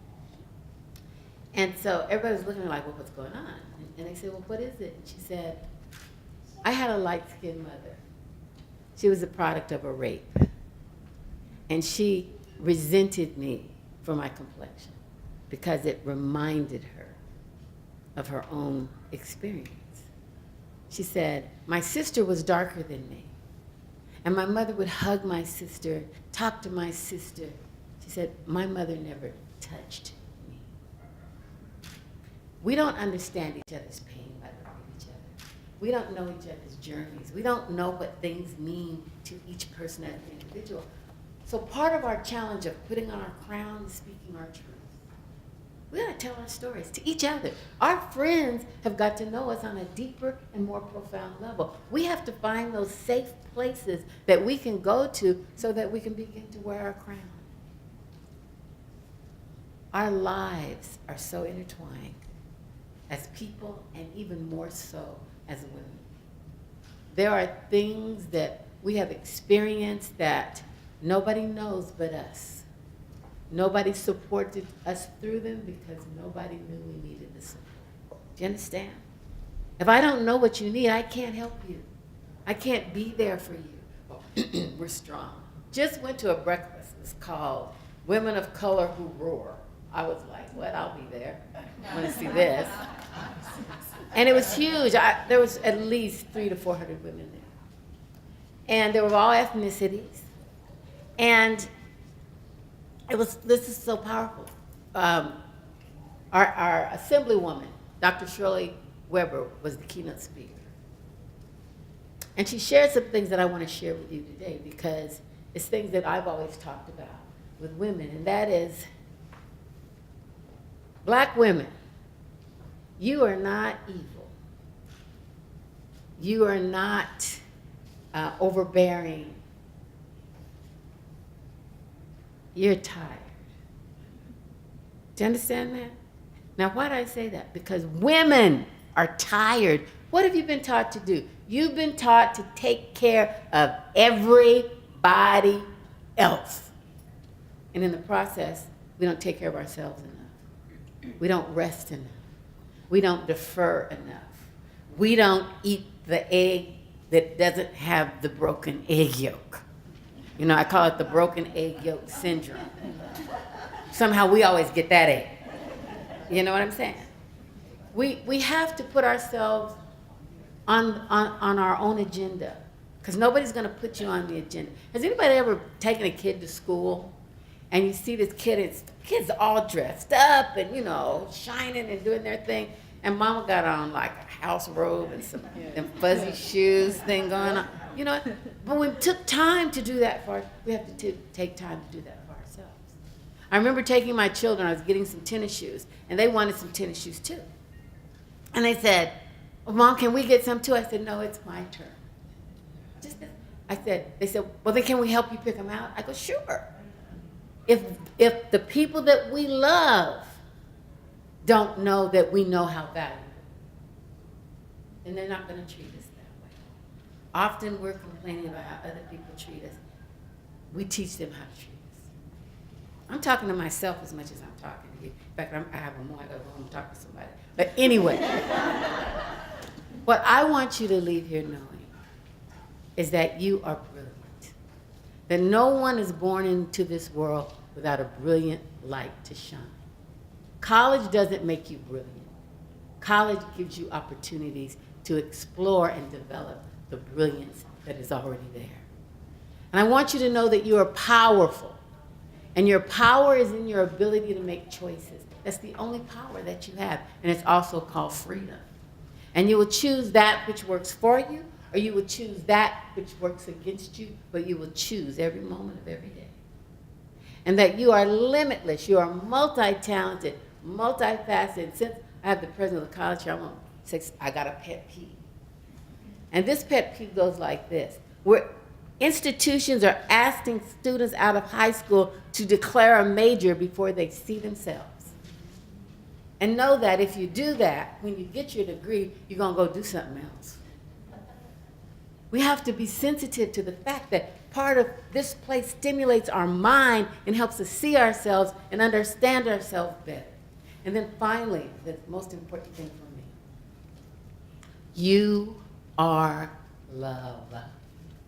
S3: And so everybody was looking at me like, well, what's going on? And they said, well, what is it? And she said, I had a light-skinned mother. She was a product of a rape. And she resented me for my complexion because it reminded her of her own experience. She said, my sister was darker than me. And my mother would hug my sister, talk to my sister. She said, my mother never touched me. We don't understand each other's pain by looking at each other. We don't know each other's journeys. We don't know what things mean to each person as an individual. So part of our challenge of putting on our crown is speaking our truth. We gotta tell our stories to each other. Our friends have got to know us on a deeper and more profound level. We have to find those safe places that we can go to so that we can begin to wear our crown. Our lives are so intertwined as people and even more so as women. There are things that we have experienced that nobody knows but us. Nobody supported us through them because nobody knew we needed the support. Do you understand? If I don't know what you need, I can't help you. I can't be there for you. We're strong. Just went to a breakfast. It's called Women of Color Who Roar. I was like, what? I'll be there. I want to see this. And it was huge. There was at least 300 to 400 women there. And they were all ethnicities. And this is so powerful. Our assemblywoman, Dr. Shirley Weber, was the keynote speaker. And she shared some things that I want to share with you today because it's things that I've always talked about with women, and that is, Black women, you are not evil. You are not overbearing. You're tired. Do you understand that? Now, why do I say that? Because women are tired. What have you been taught to do? You've been taught to take care of everybody else. And in the process, we don't take care of ourselves enough. We don't rest enough. We don't defer enough. We don't eat the egg that doesn't have the broken egg yolk. You know, I call it the broken egg yolk syndrome. Somehow we always get that egg. You know what I'm saying? We have to put ourselves on our own agenda, because nobody's going to put you on the agenda. Has anybody ever taken a kid to school and you see this kid's all dressed up and, you know, shining and doing their thing, and mama got on like a house robe and some them fuzzy shoes thing going on? You know, but we took time to do that for, we have to take time to do that for ourselves. I remember taking my children, I was getting some tennis shoes, and they wanted some tennis shoes too. And they said, well, Mom, can we get some too? I said, no, it's my turn. They said, well, then can we help you pick them out? I go, sure. If the people that we love don't know that we know how valuable, then they're not going to treat us that way. Often we're complaining about how other people treat us. We teach them how to treat us. I'm talking to myself as much as I'm talking to you. In fact, I have a moment, I gotta go home and talk to somebody. But anyway, what I want you to leave here knowing is that you are brilliant. That no one is born into this world without a brilliant light to shine. College doesn't make you brilliant. College gives you opportunities to explore and develop the brilliance that is already there. And I want you to know that you are powerful. And your power is in your ability to make choices. That's the only power that you have. And it's also called freedom. And you will choose that which works for you, or you will choose that which works against you, but you will choose every moment of every day. And that you are limitless. You are multi-talented, multifaceted. Since I have the president of the college here, I got a pet peeve. And this pet peeve goes like this. Where institutions are asking students out of high school to declare a major before they see themselves. And know that if you do that, when you get your degree, you're going to go do something else. We have to be sensitive to the fact that part of this place stimulates our mind and helps us see ourselves and understand ourselves better. And then finally, the most important thing for me, you are love.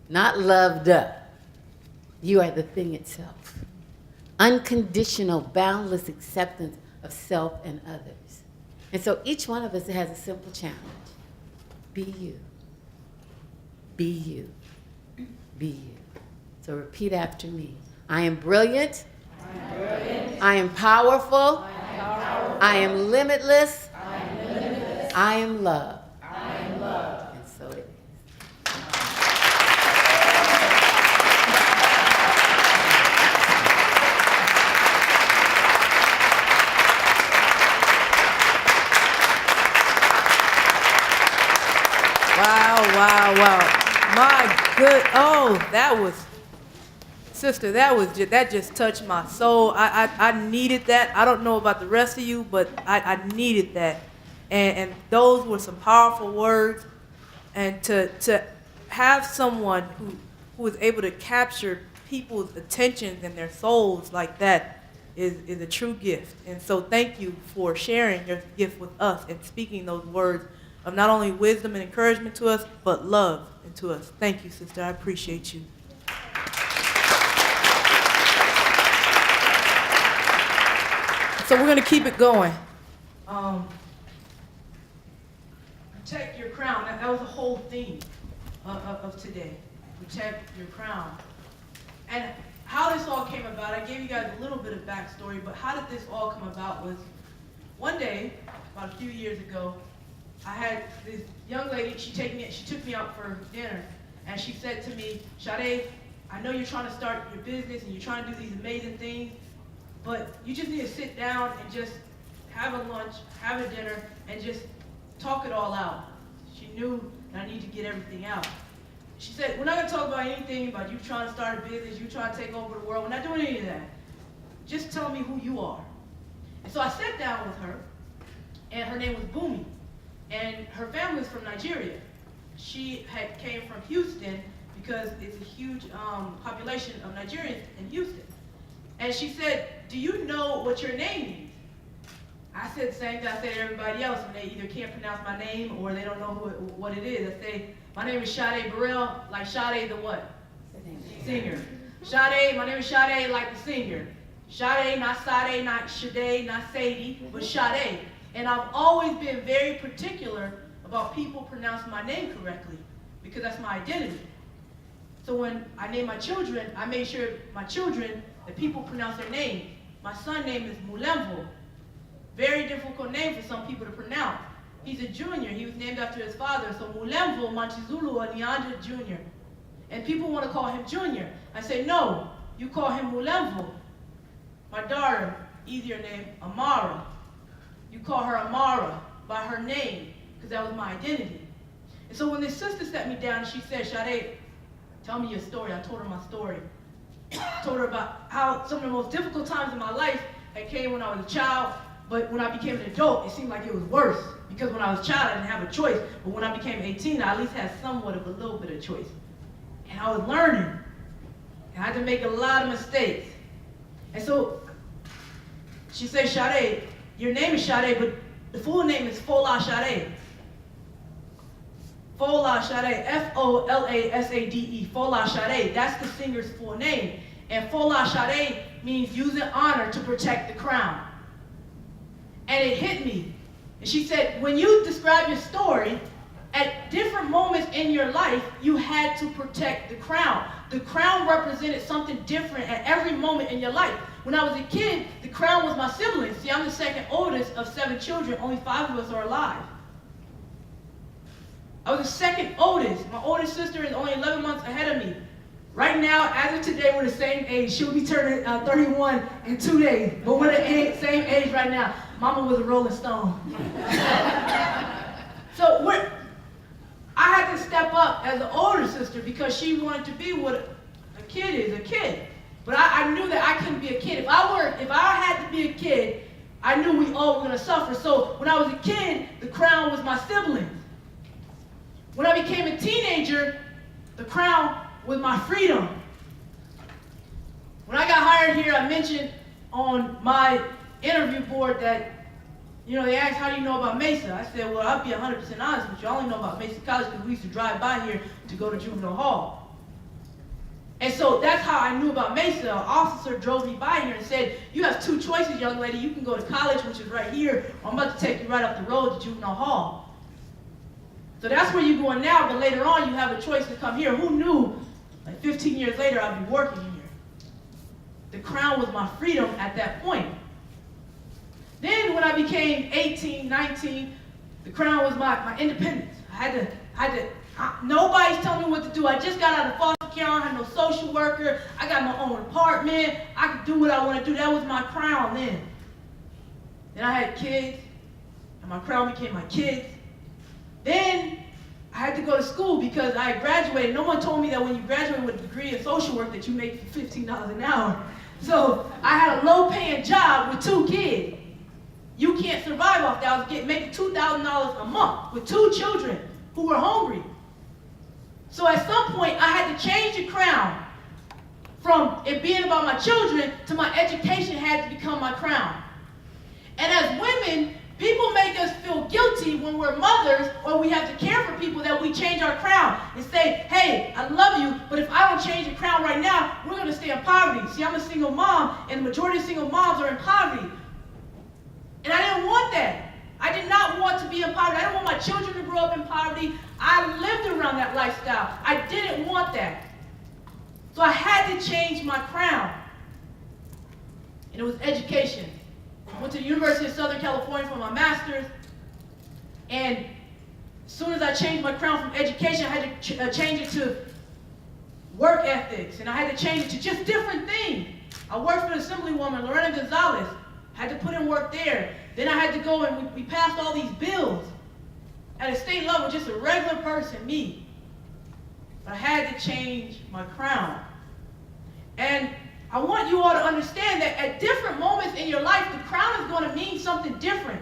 S3: Not loved. You are the thing itself. Unconditional, boundless acceptance of self and others. And so each one of us has a simple challenge. Be you. Be you. Be you. So repeat after me. I am brilliant. I am powerful. I am limitless. I am love. And so it is.
S2: Wow. My good, sister, that just touched my soul. I needed that. I don't know about the rest of you, but I needed that. And those were some powerful words. And to have someone who is able to capture people's attentions and their souls like that is a true gift. And so thank you for sharing your gift with us and speaking those words of not only wisdom and encouragement to us, but love into us. Thank you, sister. I appreciate you. So we're going to keep it going. Protect your crown. That was the whole theme of today. Protect your crown. And how this all came about, I gave you guys a little bit of backstory, but how did this all come about was one day, about a few years ago, I had this young lady, she took me out for dinner, and she said to me, Sade, I know you're trying to start your business and you're trying to do these amazing things, but you just need to sit down and just have a lunch, have a dinner, and just talk it all out. She knew that I need to get everything out. She said, we're not going to talk about anything about you trying to start a business, you trying to take over the world. We're not doing any of that. Just tell me who you are. And so I sat down with her, and her name was Bumi. And her family is from Nigeria. She came from Houston because it's a huge population of Nigerians in Houston. And she said, do you know what your name means? I said the same thing I said to everybody else when they either can't pronounce my name or they don't know what it is. I say, my name is Sade Burrell, like Sade the what? Singer. Sade, my name is Sade, like the singer. Sade, not Sade, not Sade, not Sadie, but Sade. And I've always been very particular about people pronouncing my name correctly because that's my identity. So when I named my children, I made sure my children, that people pronounce their name. My son's name is Mulemvo. Very difficult name for some people to pronounce. He's a junior. He was named after his father. So Mulemvo Manchizulu Anyanja Jr. And people want to call him Junior. I say, no, you call him Mulemvo. My daughter, easier name, Amara. You call her Amara by her name, because that was my identity. And so when this sister sat me down, she said, Sade, tell me your story. I told her my story. I told her about how some of the most difficult times in my life had came when I was a child, but when I became an adult, it seemed like it was worse. Because when I was a child, I didn't have a choice. But when I became 18, I at least had somewhat of a little bit of choice. And I was learning. And I had to make a lot of mistakes. And so she said, Sade, your name is Sade, but the full name is Fola Sade. Fola Sade, F-O-L-A-S-A-D-E, Fola Sade. That's the singer's full name. And Fola Sade means using honor to protect the crown. And it hit me. And she said, when you describe your story, at different moments in your life, you had to protect the crown. The crown represented something different at every moment in your life. When I was a kid, the crown was my siblings. See, I'm the second oldest of 7 children. Only 5 of us are alive. I was the second oldest. My oldest sister is only 11 months ahead of me. Right now, as of today, we're the same age. She'll be turning 31 in 2 days. But we're the same age right now. Mama was a Rolling Stone. So I had to step up as an older sister because she wanted to be what a kid is, a kid. But I knew that I couldn't be a kid. If I had to be a kid, I knew we all were going to suffer. So when I was a kid, the crown was my siblings. When I became a teenager, the crown was my freedom. When I got hired here, I mentioned on my interview board that You know, they asked, how do you know about Mesa? I said, well, I'll be 100% honest with you. I only know about Mesa College because we used to drive by here to go to juvenile hall. And so that's how I knew about Mesa. An officer drove me by here and said, you have two choices, young lady. You can go to college, which is right here, or I'm about to take you right up the road to juvenile hall. So that's where you're going now, but later on you have a choice to come here. Who knew, like 15 years later, I'd be working here? The Crown was my freedom at that point. Then when I became 18, 19, the Crown was my independence. Nobody's telling me what to do. I just got out of foster care. I had no social worker. I got my own apartment. I could do what I want to do. That was my Crown then. Then I had kids, and my Crown became my kids. Then I had to go to school because I had graduated. No one told me that when you graduate with a degree in social work that you make $15 an hour. So I had a low-paying job with 2 kids. You can't survive off that. I was making $2,000 a month with 2 children who were hungry. So at some point, I had to change the Crown from it being about my children to my education had to become my Crown. And as women, people make us feel guilty when we're mothers or we have to care for people that we change our Crown and say, hey, I love you, but if I don't change the Crown right now, we're going to stay in poverty. See, I'm a single mom, and the majority of single moms are in poverty. And I didn't want that. I did not want to be in poverty. I didn't want my children to grow up in poverty. I lived around that lifestyle. I didn't want that. So I had to change my Crown. And it was education. I went to the University of Southern California for my master's. And as soon as I changed my Crown from education, I had to change it to work ethics. And I had to change it to just different things. I worked for the Assemblywoman, Lorena Gonzalez. Had to put in work there. Then I had to go and we passed all these bills at a state level, just a regular person, me. But I had to change my Crown. And I want you all to understand that at different moments in your life, the Crown is going to mean something different.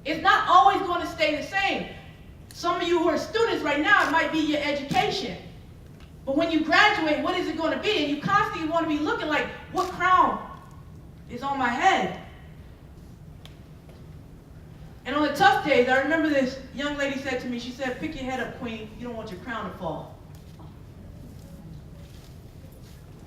S2: It's not always going to stay the same. Some of you who are students right now, it might be your education. But when you graduate, what is it going to be? And you constantly want to be looking like, what crown is on my head? And on the tough days, I remember this young lady said to me, she said, pick your head up, queen. You don't want your crown to fall.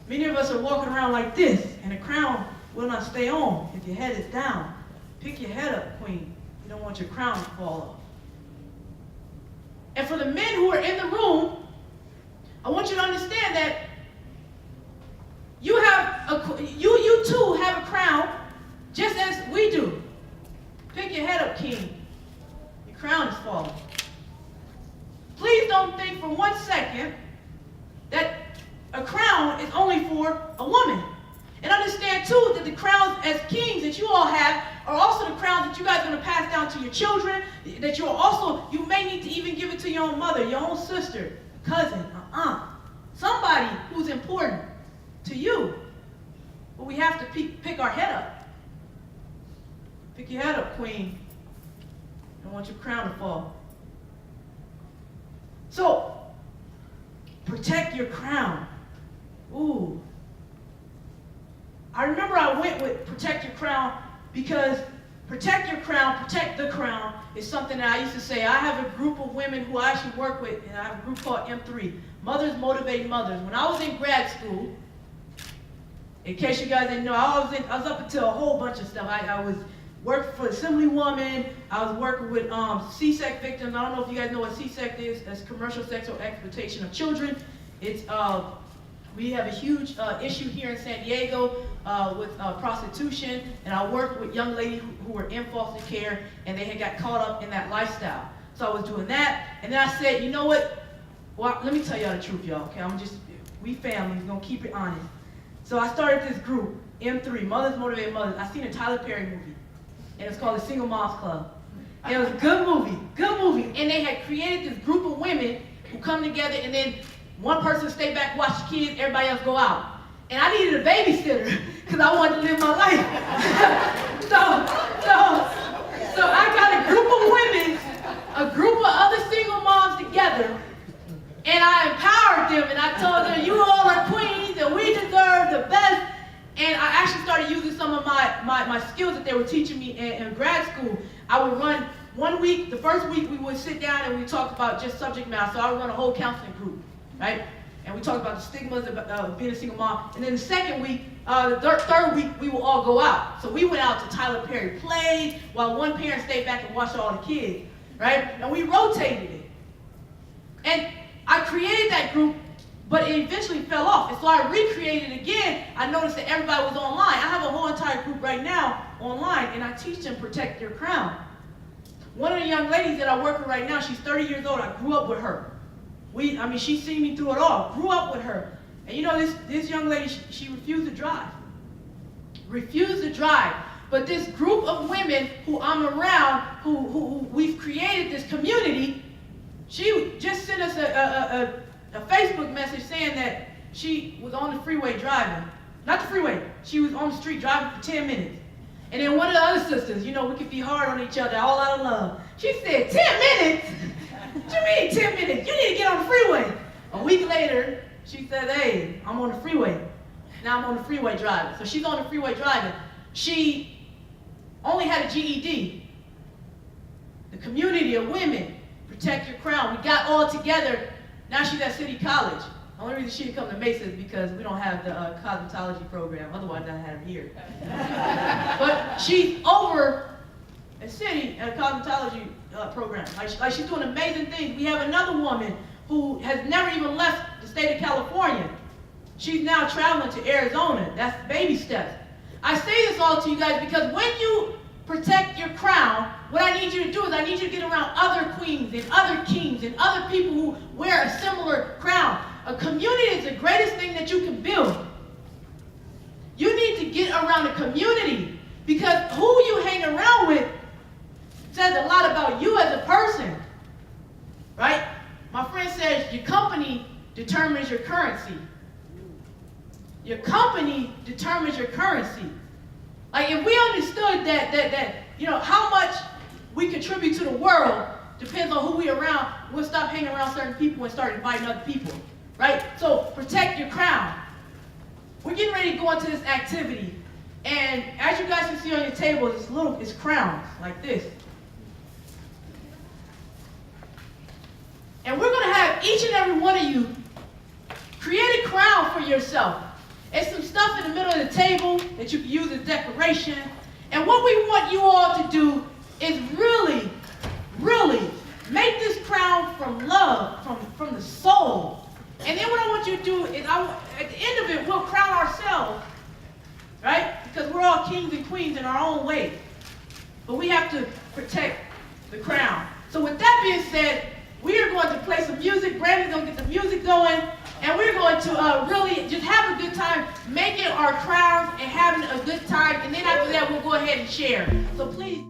S2: Many of us are walking around like this, and the crown will not stay on if your head is down. Pick your head up, queen. You don't want your crown to fall off. And for the men who are in the room, I want you to understand that you too have a crown, just as we do. Pick your head up, king. Your crown is falling. Please don't think for 1 second that a crown is only for a woman. And understand too that the crowns as kings that you all have are also the crowns that you guys are going to pass down to your children, that you may need to even give it to your own mother, your own sister, cousin, aunt, somebody who's important to you. But we have to pick our head up. Pick your head up, queen. I don't want your crown to fall. So, protect your crown. Ooh. I remember I went with protect your crown because protect your crown, protect the crown is something that I used to say. I have a group of women who I actually work with, and I have a group called M3, Mothers Motivating Mothers. When I was in grad school, in case you guys didn't know, I was up until a whole bunch of stuff. I was worked for Assemblywoman. I was working with C-sex victims. I don't know if you guys know what C-sex is. That's commercial sexual exploitation of children. It's we have a huge issue here in San Diego with prostitution, and I worked with young ladies who were in foster care, and they had got caught up in that lifestyle. So I was doing that, and then I said, you know what? Well, let me tell y'all the truth, y'all. Okay, we family. We're gonna keep it honest. So I started this group, M3, Mothers Motivated Mothers. I seen a Tyler Perry movie, and it's called The Single Moms Club. And it was a good movie. And they had created this group of women who come together, and then one person stay back, watch the kids, everybody else go out. And I needed a babysitter because I wanted to live my life. so I got a group of women, a group of other single moms together, and I empowered them, and I told them, you all are queens, and we deserve the best. And I actually started using some of my skills that they were teaching me in grad school. I would run 1 week, the first week we would sit down and we talk about just subject matter. So I would run a whole counseling group, right? And we talk about the stigmas of being a single mom. And then the second week, the third week, we will all go out. So we went out to Tyler Perry Plays while one parent stayed back and watched all the kids, right? And we rotated it. And I created that group, but it eventually fell off. And so I recreated it again. I noticed that everybody was online. I have a whole entire group right now online, and I teach them Protect Your Crown. One of the young ladies that I work with right now, she's 30 years old. I grew up with her. She's seen me through it all. Grew up with her. And you know, this young lady, she refused to drive. Refused to drive. But this group of women who I'm around, who we've created this community, she just sent us a Facebook message saying that she was on the freeway driving. Not the freeway. She was on the street driving for 10 minutes. And then one of the other sisters, you know, we could be hard on each other, all out of love. She said, 10 minutes? What you mean 10 minutes? You need to get on the freeway. A week later, she said, hey, I'm on the freeway. Now I'm on the freeway driving. So she's on the freeway driving. She only had a GED. The community of women, Protect Your Crown. We got all together. Now she's at City College. The only reason she didn't come to Mesa is because we don't have the cosmetology program. Otherwise, I'd have her here. But she's over at City at a cosmetology program. Like she's doing amazing things. We have another woman who has never even left the state of California. She's now traveling to Arizona. That's baby steps. I say this all to you guys because when you protect your crown, what I need you to do is I need you to get around other queens and other kings and other people who wear a similar crown. A community is the greatest thing that you can build. You need to get around a community because who you hang around with says a lot about you as a person, right? My friend says your company determines your currency. Your company determines your currency. Like if we understood that you know how much we contribute to the world depends on who we around, we'll stop hanging around certain people and start inviting other people, right? So protect your crown. We're getting ready to go into this activity, and as you guys can see on your table, it's crowns like this. And we're going to have each and every one of you create a crown for yourself. It's some stuff in the middle of the table that you can use as decoration. And what we want you all to do is really, really make this crown from love, from the soul. And then what I want you to do is, at the end of it, we'll crown ourselves, right? Because we're all kings and queens in our own way. But we have to protect the crown. So with that being said, we are going to play some music. Brandon's going to get the music going. And we're going to really just have a good time making our crowns and having a good time. And then after that, we'll go ahead and share. So please.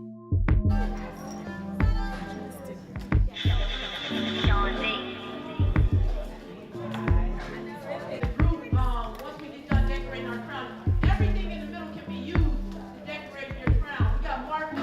S2: Once we get done decorating our crown, everything in the middle can be used to decorate your crown. We got markers.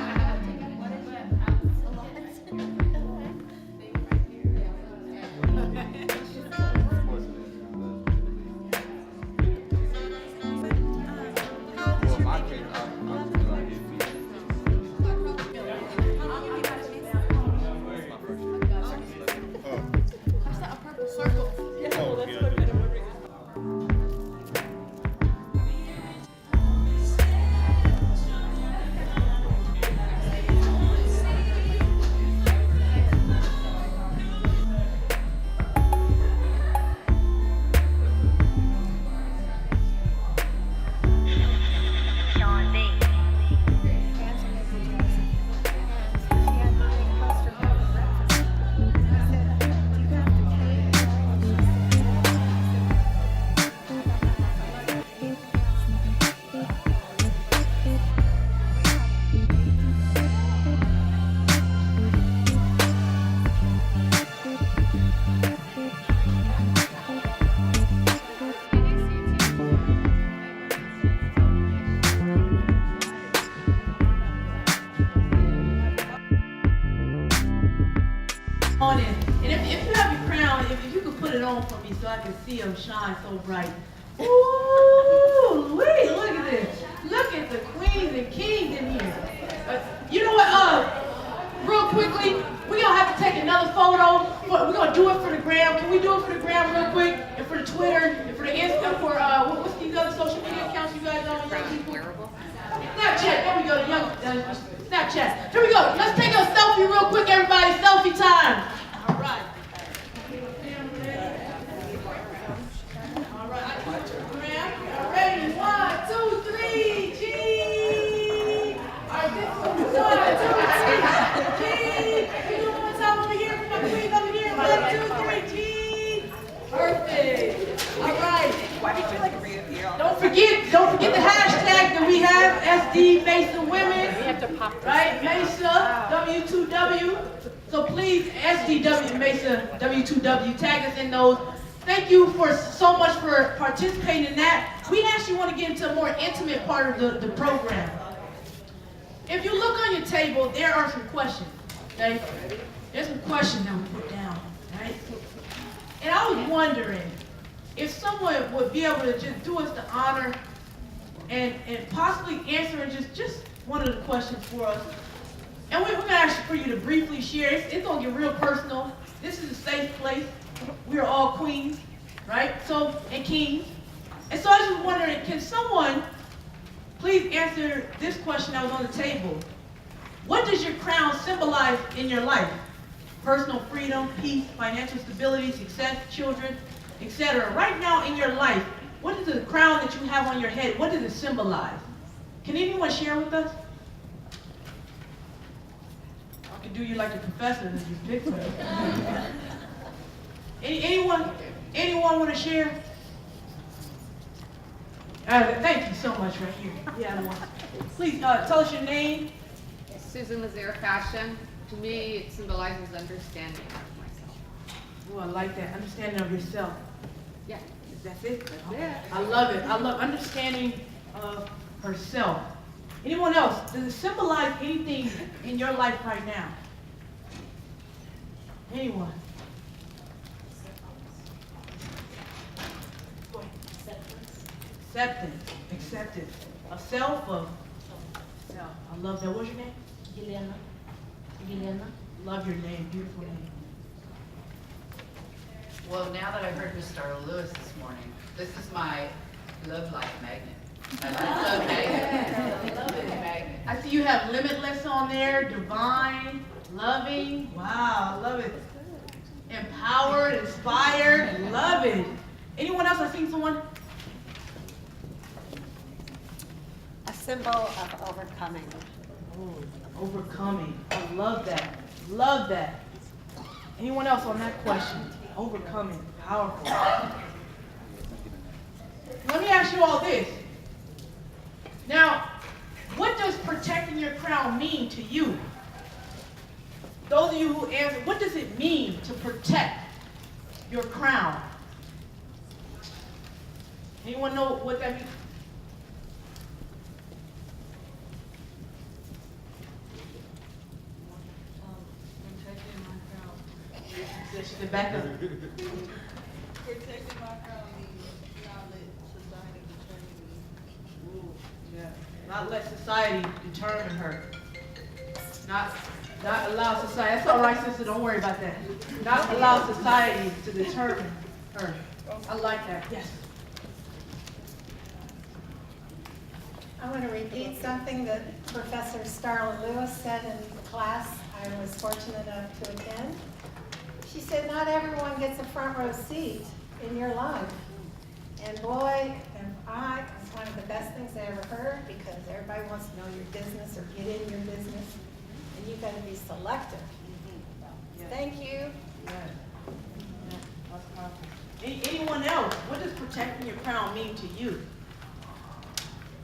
S2: And if you have your crown, if you could put it on for me so I can see them shine so bright. Ooh, wait, look at this. Look at the queen. queens and kings in here. You know what? Real quickly, we're gonna have to take another photo. We're gonna do it for the gram. Can we do it for the gram real quick? And for the Twitter, and for the Insta, for what's these other social media accounts you guys on? Snapchat. There we go. The young Snapchat. Here we go. Let's take a selfie real quick, everybody. Selfie time. All right. All right. Gram. Ready? 1, 2, 3. Cheese. All right. This one. 1, 2, 3. Cheese. We do one more time over here for my queen over here. 1, 2, 3. Cheese. Perfect. All right.
S5: Why do you feel like a real hero?
S2: Don't forget the hashtag that we have, SD Mesa Women.
S5: We have to pop this.
S2: Right, Mesa, W2W. So please, SDW Mesa, W2W, tag us in those. Thank you so much for participating in that. We actually want to get into a more intimate part of the program. If you look on your table, there are some questions, okay? There's some questions that we put down, right? And I was wondering if someone would be able to just do us the honor and possibly answer just one of the questions for us. And we're going to ask for you to briefly share. It's going to get real personal. This is a safe place. We are all queens, right? So, and kings. And so I was just wondering, can someone please answer this question that was on the table? What does your crown symbolize in your life? Personal freedom, peace, financial stability, success, children, etc. Right now in your life, what is the crown that you have on your head? What does it symbolize? Can anyone share with us? I can do you like a professor and just pick one. Anyone want to share? Thank you so much right here. Yeah, one. Please tell us your name.
S5: Susan Lazare Fashion. To me, it symbolizes understanding of myself.
S2: Oh, I like that. Understanding of yourself.
S5: Yeah.
S2: That's it?
S5: That's it.
S2: I love it. I love understanding of herself. Anyone else? Does it symbolize anything in your life right now? Anyone? Acceptance. Of self, of self. I love that. What's your name? Yelena. Love your name. Beautiful name.
S1: Well, now that I heard Miss Starla Lewis this morning, this is my love life magnet. My love magnet. Love it magnet.
S2: I see you have limitless on there, divine, loving. Wow, I love it. Empowered, inspired, love it. Anyone else? I seen someone?
S6: A symbol of overcoming.
S2: Oh, overcoming. I love that. Love that. Anyone else on that question? Overcoming. Powerful. Let me ask you all this. Now, what does protecting your crown mean to you? Those of you who answer, what does it mean to protect your crown? Anyone know what that means?
S7: Protecting my crown.
S2: She said back up.
S7: Protecting my crown means not let society determine me.
S2: Ooh, yeah. Not let society determine her. Not allow society. That's all right, sister. Don't worry about that. Not allow society to determine her. I like that. Yes.
S8: I want to repeat something that Professor Starla Lewis said in the class I was fortunate enough to attend. She said, not everyone gets a front row seat in your life. And boy, it's one of the best things I ever heard, because everybody wants to know your business or get in your business, and you've got to be selective. Thank you.
S2: That's powerful. Anyone else? What does protecting your crown mean to you?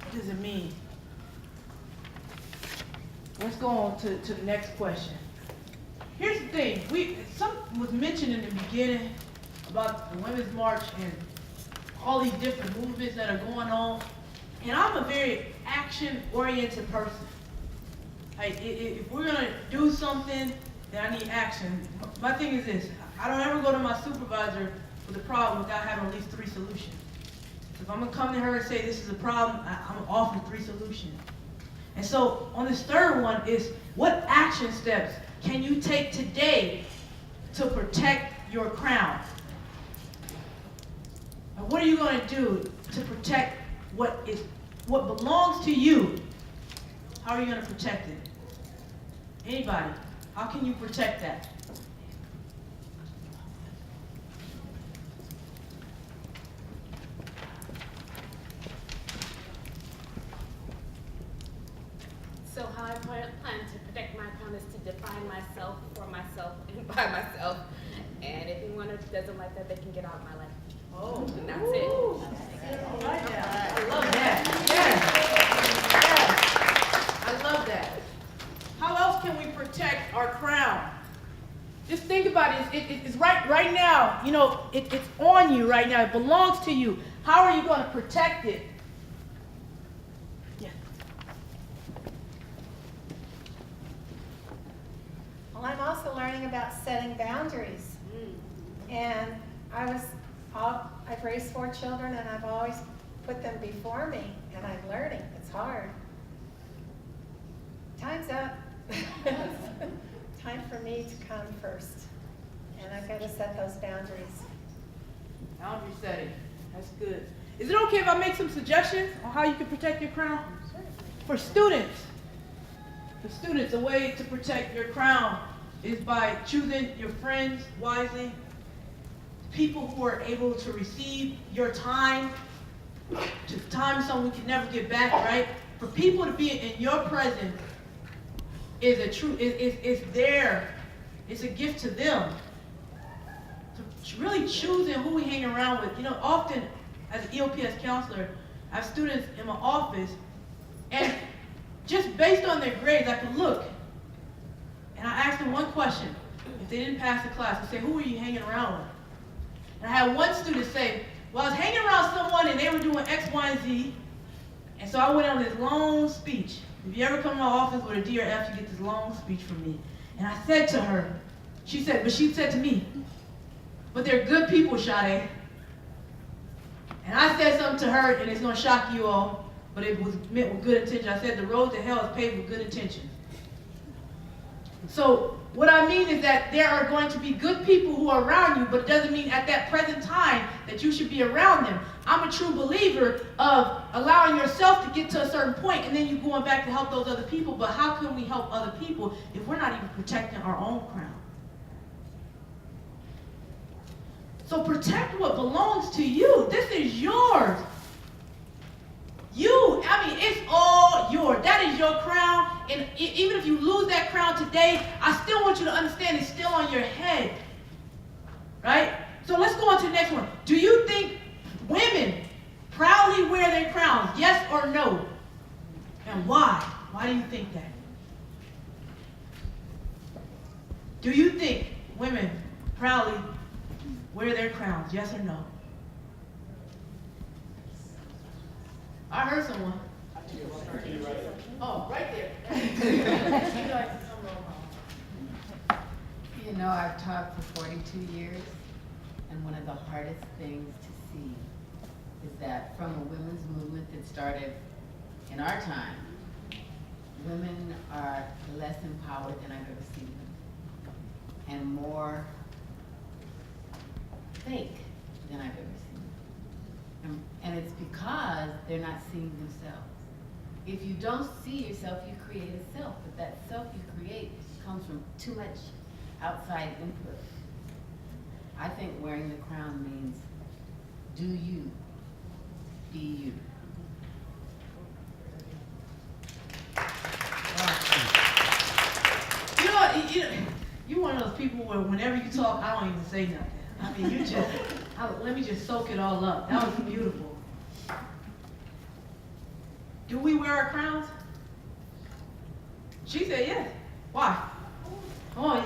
S2: What does it mean? Let's go on to the next question. Here's the thing. Something was mentioned in the beginning about the Women's March and all these different movements that are going on. And I'm a very action-oriented person. Like, if we're going to do something, then I need action. My thing is this. I don't ever go to my supervisor with a problem without having at least 3 solutions. So if I'm going to come to her and say this is a problem, I'm going to offer 3 solutions. And so on this third one is, what action steps can you take today to protect your crown? And what are you going to do to protect what belongs to you? How are you going to protect it? Anybody? How can you protect that?
S9: So how I plan to protect my crown is to define myself for myself and by myself. And if anyone doesn't like that, they can get out of my life.
S2: Oh,
S9: And that's it.
S2: all right now. I love that. Yes. Yes. I love that. How else can we protect our crown? Just think about it. It's right now. You know, it's on you right now. It belongs to you. How are you going to protect it? Yeah.
S8: Well, I'm also learning about setting boundaries. And I've raised 4 children, and I've always put them before me, and I'm learning. It's hard. Time's up. Time for me to come first. And I've got to set those boundaries.
S2: Boundary setting. That's good. Is it okay if I make some suggestions on how you can protect your crown? For students. For students, a way to protect your crown is by choosing your friends wisely, people who are able to receive your time. Time someone can never get back, right? For people to be in your presence is it's a gift to them. So really choosing who we hang around with. You know, often as an EOPS counselor, I have students in my office, and just based on their grades, I can look and I ask them one question. If they didn't pass the class, I say, who are you hanging around with? And I had one student say, well, I was hanging around someone and they were doing X, Y, and Z. And so I went on this long speech. If you ever come to my office with a D or F, you get this long speech from me. And I said to her, she said to me, but they're good people, Sade. And I said something to her, and it's going to shock you all, but it was meant with good intention. I said the road to hell is paved with good intentions. So what I mean is that there are going to be good people who are around you, but it doesn't mean at that present time that you should be around them. I'm a true believer of allowing yourself to get to a certain point, and then you going back to help those other people. But how can we help other people if we're not even protecting our own crown? So protect what belongs to you. This is yours. It's all yours. That is your crown. And even if you lose that crown today, I still want you to understand it's still on your head. Right? So let's go on to the next one. Do you think women proudly wear their crowns? Yes or no? And why? Why do you think that? Do you think women proudly wear their crowns? Yes or no? I heard someone. Oh, right there.
S3: You know, I've taught for 42 years, and one of the hardest things to see is that from a women's movement that started in our time, women are less empowered than I've ever seen them, and more fake than I've ever seen them. And it's because they're not seeing themselves. If you don't see yourself, you create a self, but that self you create comes from too much outside input. I think wearing the crown means do you, be you.
S2: You know what? You're one of those people where whenever you talk, I don't even say nothing. I mean, let me just soak it all up. That was beautiful. Do we wear our crowns? She said yes. Why? Come on,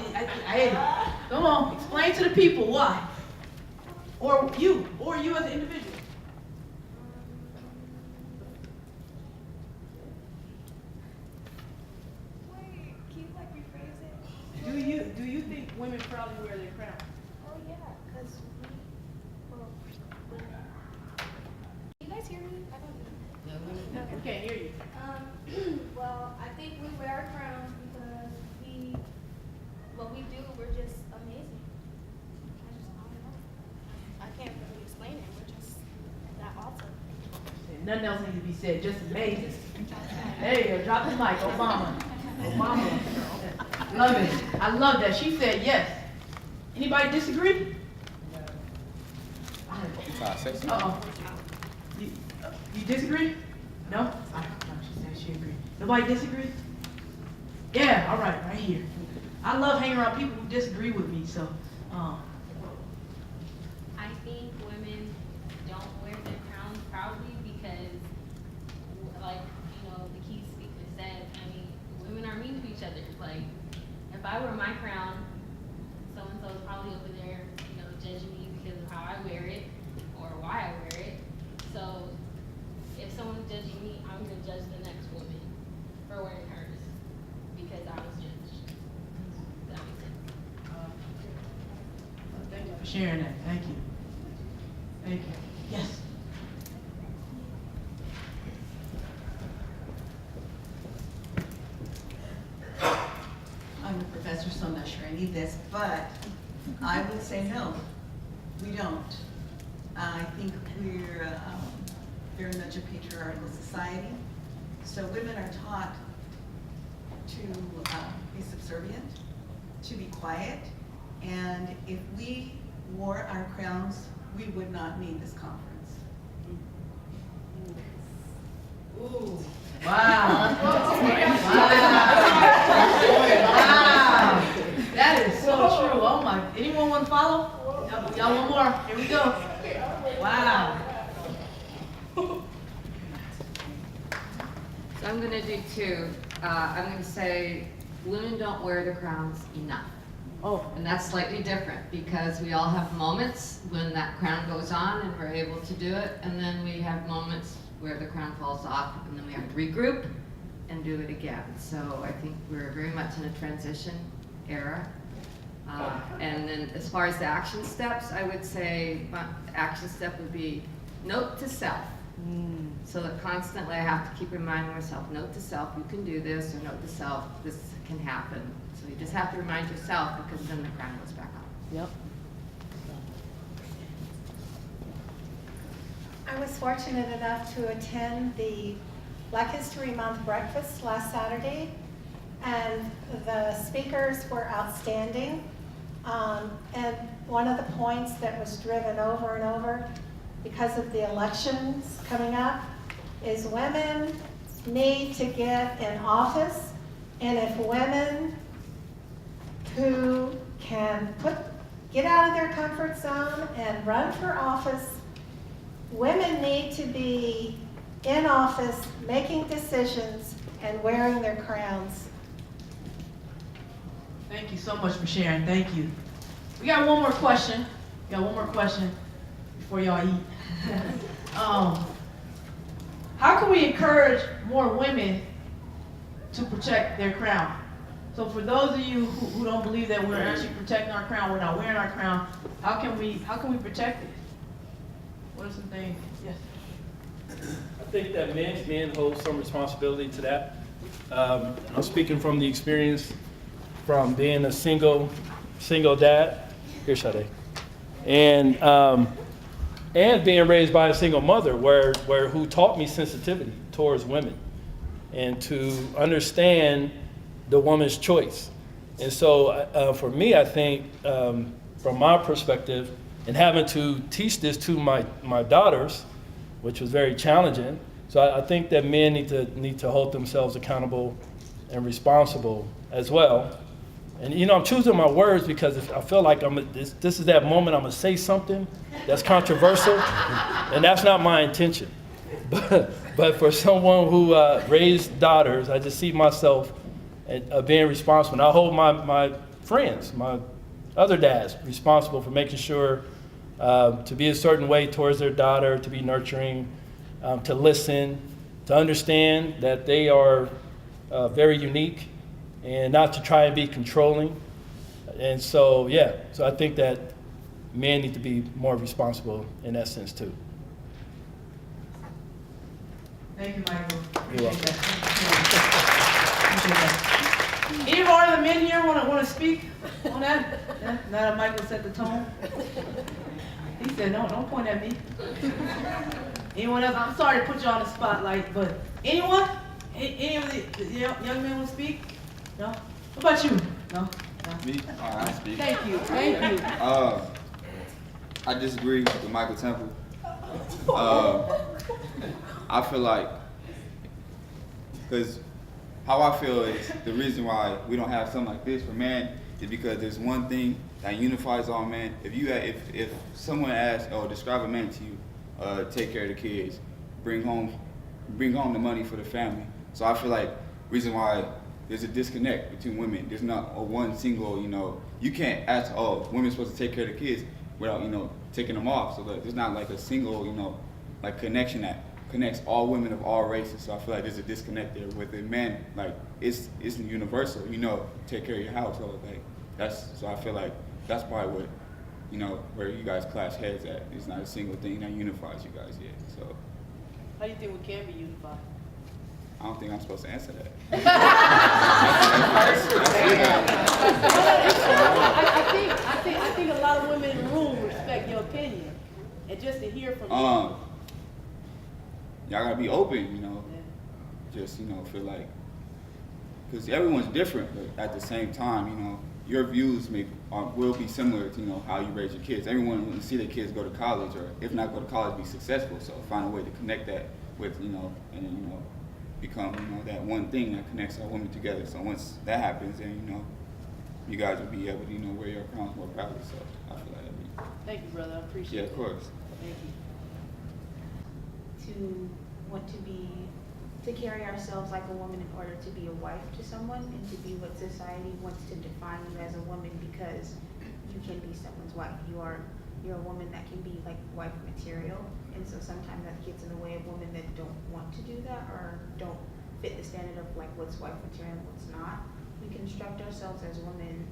S2: come on, explain to the people why. Or you as an individual.
S7: Wait, can you like rephrase it?
S2: Do you think women proudly wear their crown?
S7: Oh yeah, because you guys hear me? I don't know.
S2: I can't hear you.
S7: Well,
S2: nothing else needs to be said, just amazing. There you go, drop the mic, Obama. Obama. Love it. I love that. She said yes. Anybody disagree? Uh-oh. You disagree? No? No, she said she agreed. Nobody disagree? Yeah, all right here. I love hanging around people who disagree with me, so.
S10: I think women don't wear their crowns proudly because, like, the key speaker said, women are mean to each other. Like, if I wear my crown, so-and-so is probably over there, judging me because of how I wear it or why I wear it. So, if someone's judging me, I'm going to judge the next woman for wearing hers because I was judged. Does that make sense?
S2: Thank you for sharing that. Thank you. Thank you. Yes.
S7: I'm a professor, so I'm not sure I need this, but I would say no, we don't. I think we're very much a patriarchal society, so women are taught to be subservient, to be quiet, and if we wore our crowns, we would not need this conference.
S2: Ooh. Wow. Wow. That is so true. Oh my. Anyone want to follow? Y'all want more? Here we go. Wow.
S11: So I'm going to do two. I'm going to say women don't wear the crowns enough.
S2: Oh.
S11: And that's slightly different because we all have moments when that crown goes on and we're able to do it, and then we have moments where the crown falls off and then we have to regroup and do it again. So I think we're very much in a transition era. And then as far as the action steps, I would say my action step would be note to self. So that constantly I have to keep reminding myself, note to self, you can do this, or note to self, this can happen. So you just have to remind yourself because then the crown goes back on.
S2: Yep.
S8: I was fortunate enough to attend the Black History Month breakfast last Saturday, and the speakers were outstanding. And one of the points that was driven over and over because of the elections coming up is women need to get in office, and if women who can get out of their comfort zone and run for office, women need to be in office, making decisions, and wearing their crowns.
S2: Thank you so much for sharing. Thank you. We got one more question. Before y'all eat. How can we encourage more women to protect their crown? So for those of you who don't believe that we're actually protecting our crown, we're not wearing our crown, how can we protect it? What are some things? Yes.
S4: I think that men hold some responsibility to that. I'm speaking from the experience from being a single dad. Here, Sade. And being raised by a single mother who taught me sensitivity towards women and to understand the woman's choice. And so for me, I think from my perspective, and having to teach this to my daughters, which was very challenging. So I think that men need to hold themselves accountable and responsible as well. And I'm choosing my words because I feel like this is that moment I'm gonna say something that's controversial, and that's not my intention. But for someone who raised daughters, I just see myself being responsible. And I hold my friends, my other dads, responsible for making sure to be a certain way towards their daughter, to be nurturing, to listen, to understand that they are very unique, and not to try and be controlling. And so, so I think that men need to be more responsible in that sense too.
S2: Thank you, Michael.
S4: You're welcome.
S2: Appreciate that. Any more of the men here want to speak on that? Yeah? Now that Michael set the tone. He said, no, don't point at me. Anyone else? I'm sorry to put you on the spotlight, but anyone? Any of the young men will speak? No? What about you? No?
S12: Me? I'll speak.
S2: Thank you, thank you.
S12: I disagree with Michael Temple. I feel like, because how I feel is the reason why we don't have something like this for men is because there's one thing that unifies all men. If someone asks, oh, describe a man to you, take care of the kids, bring home the money for the family. So I feel like reason why there's a disconnect between women. There's not a one single, you can't ask, oh, women's supposed to take care of the kids without, taking them off. So there's not like a single, like connection that connects all women of all races. So I feel like there's a disconnect there with it. Men, like it's universal, take care of your household. Like so I feel like that's probably what, where you guys clash heads at. It's not a single thing that unifies you guys yet. So
S2: How do you think we can be unified?
S12: I don't think I'm supposed to answer that.
S2: I think a lot of women in the room respect your opinion, and just to hear from you.
S12: Y'all gotta be open, just feel like, because everyone's different, but at the same time, your views will be similar to how you raise your kids. Everyone wants to see their kids go to college, or if not go to college, be successful. So find a way to connect that with and become that one thing that connects all women together. So once that happens, then you guys will be able to wear your crowns more proudly. So I feel like that'd be.
S2: Thank you, brother. I appreciate it.
S12: Yeah, of course.
S2: Thank you.
S13: To want to carry ourselves like a woman in order to be a wife to someone and to be what society wants to define you as a woman, because you can be someone's wife. You're a woman that can be like wife material, and so sometimes that gets in the way of women that don't want to do that or don't fit the standard of like what's wife material and what's not. We construct ourselves as women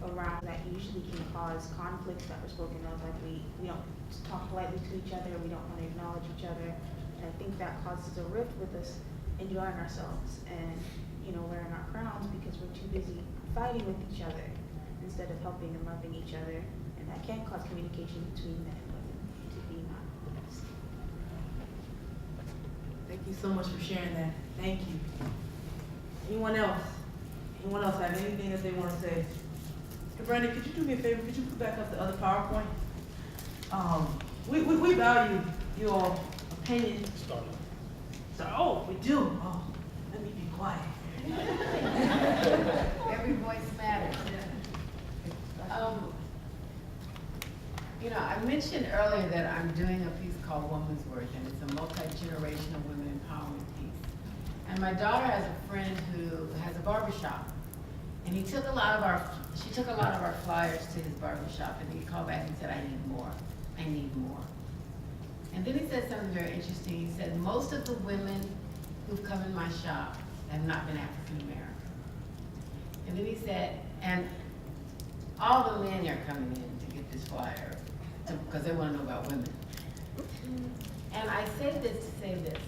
S13: around that usually can cause conflicts that were spoken of, like we don't talk politely to each other, we don't want to acknowledge each other, and I think that causes a rift with us enjoying ourselves and wearing our crowns because we're too busy fighting with each other instead of helping and loving each other, and that can cause communication between men and women to be not the best.
S2: Thank you so much for sharing that. Thank you. Anyone else? Anyone else have anything that they want to say? Brandon, could you do me a favor? Could you put back up the other PowerPoint? We value your opinion. Oh, we do. Oh, let me be quiet.
S3: Every voice matters. I mentioned earlier that I'm doing a piece called Woman's Worth, and it's a multi-generational women empowerment piece. And my daughter has a friend who has a barbershop, and she took a lot of our flyers to his barbershop, and he called back and said, I need more. And then he said something very interesting. He said, most of the women who've come in my shop have not been African American. And then he said, and all the men are coming in to get this flyer because they want to know about women. And I say this to say this.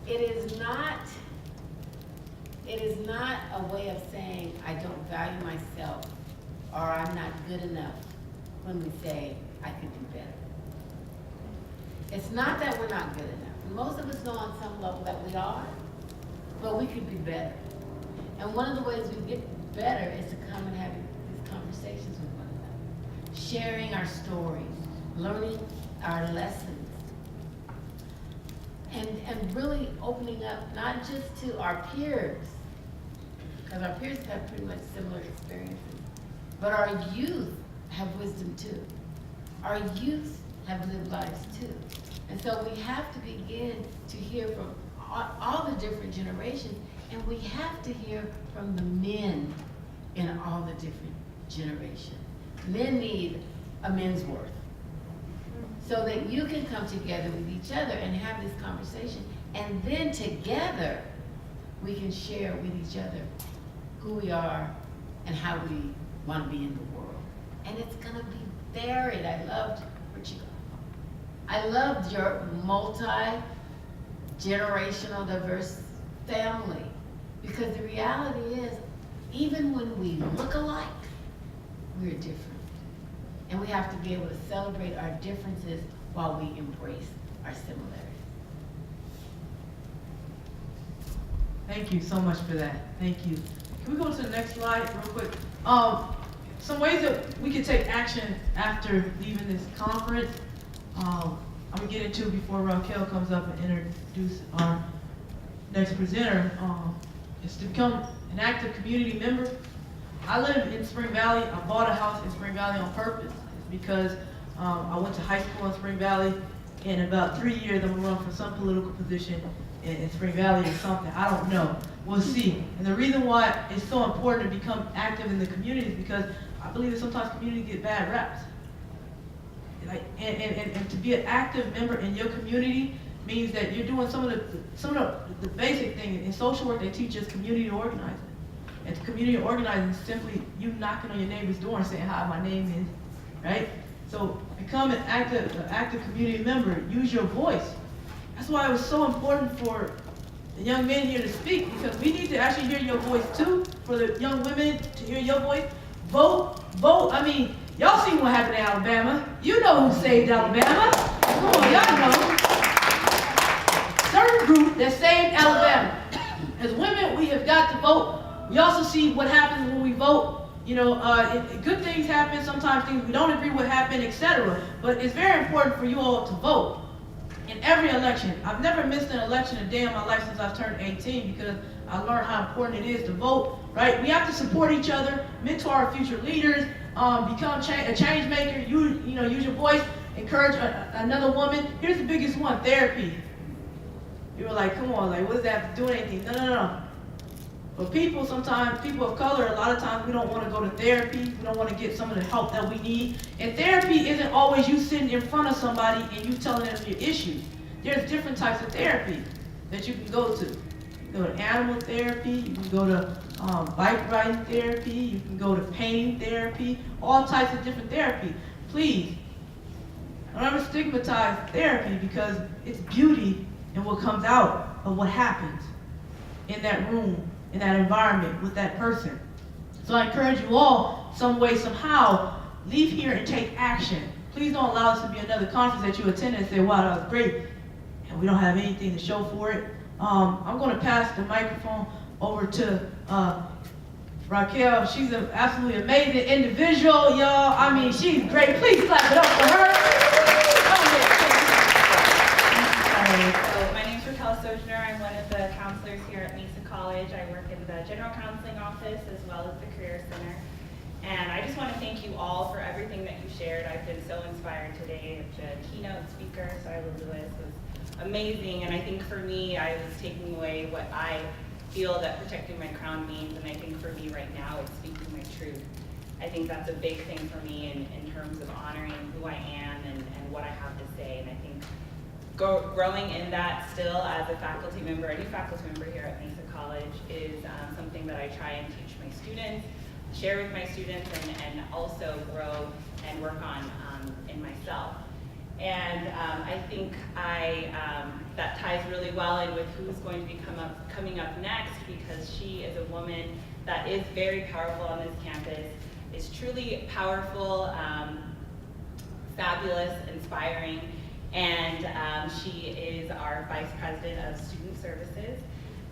S3: It is not a way of saying I don't value myself or I'm not good enough when we say I could do better. It's not that we're not good enough. Most of us know on some level that we are, but we could be better. And one of the ways we get better is to come and have these conversations with one another, sharing our stories, learning our lessons, and really opening up not just to our peers, because our peers have pretty much similar experiences, but our youth have wisdom too. Our youth have lived lives too. And so we have to begin to hear from all the different generations, and we have to hear from the men in all the different generations. Men need a men's worth, so that you can come together with each other and have this conversation, and then together we can share with each other who we are and how we want to be in the world. And it's gonna be varied. I loved your multi-generational diverse family, because the reality is, even when we look alike, we're different. And we have to be able to celebrate our differences
S6: while we embrace our similarities.
S2: Thank you so much for that. Thank you. Can we go to the next slide real quick? Some ways that we can take action after leaving this conference. I'm gonna get into before Raquel comes up and introduce our next presenter. Is to become an active community member. I live in Spring Valley. I bought a house in Spring Valley on purpose. It's because I went to high school in Spring Valley. In about 3 years, I'm gonna run for some political position in Spring Valley or something. I don't know. We'll see. And the reason why it's so important to become active in the community is because I believe that sometimes communities get bad raps. Like, and to be an active member in your community means that you're doing some of the basic things. In social work, they teach us community organizing. And community organizing is simply you knocking on your neighbor's door and saying, hi, my name is, right? So become an active community member. Use your voice. That's why it was so important for the young men here to speak, because we need to actually hear your voice too. For the young women to hear your voice. Vote. I mean, y'all seen what happened in Alabama. You know who saved Alabama. Come on, y'all know. Certain group that saved Alabama. As women, we have got to vote. We also see what happens when we vote. You know, good things happen, sometimes things we don't agree with happen, etc. But it's very important for you all to vote in every election. I've never missed an election a day in my life since I've turned 18 because I learned how important it is to vote, right? We have to support each other, mentor our future leaders, become a change maker, use your voice, encourage another woman. Here's the biggest one, therapy. You were like, come on, like, what does that have to do with anything? No. For people, sometimes, people of color, a lot of times we don't want to go to therapy. We don't want to get some of the help that we need. And therapy isn't always you sitting in front of somebody and you telling them your issues. There's different types of therapy that you can go to. You can go to animal therapy, you can go to bike riding therapy, you can go to pain therapy, all types of different therapy. Please, don't ever stigmatize therapy because it's beauty in what comes out of what happens in that room, in that environment with that person. So I encourage you all, some way, somehow, leave here and take action. Please don't allow this to be another conference that you attend and say, wow, that was great, and we don't have anything to show for it. I'm going to pass the microphone over to Raquel. She's an absolutely amazing individual, y'all. I mean, she's great. Please clap it up for her.
S14: So my name's Raquel Sojner. I'm one of the counselors here at Mesa College. I work in the general counseling office as well as the career center. And I just want to thank you all for everything that you shared. I've been so inspired today. The keynote speaker, Sarah Lewis, was amazing. And I think for me, I was taking away what I feel that protecting my crown means. And I think for me right now, it's speaking my truth. I think that's a big thing for me in terms of honoring who I am and what I have to say. And I think growing in that still as a faculty member, a new faculty member here at Mesa College is something that I try and teach my students, share with my students, and also grow and work on in myself. And I think that ties really well in with who's going to be coming up next, because she is a woman that is very powerful on this campus, is truly powerful, fabulous, inspiring, and she is our Vice President of Student Services.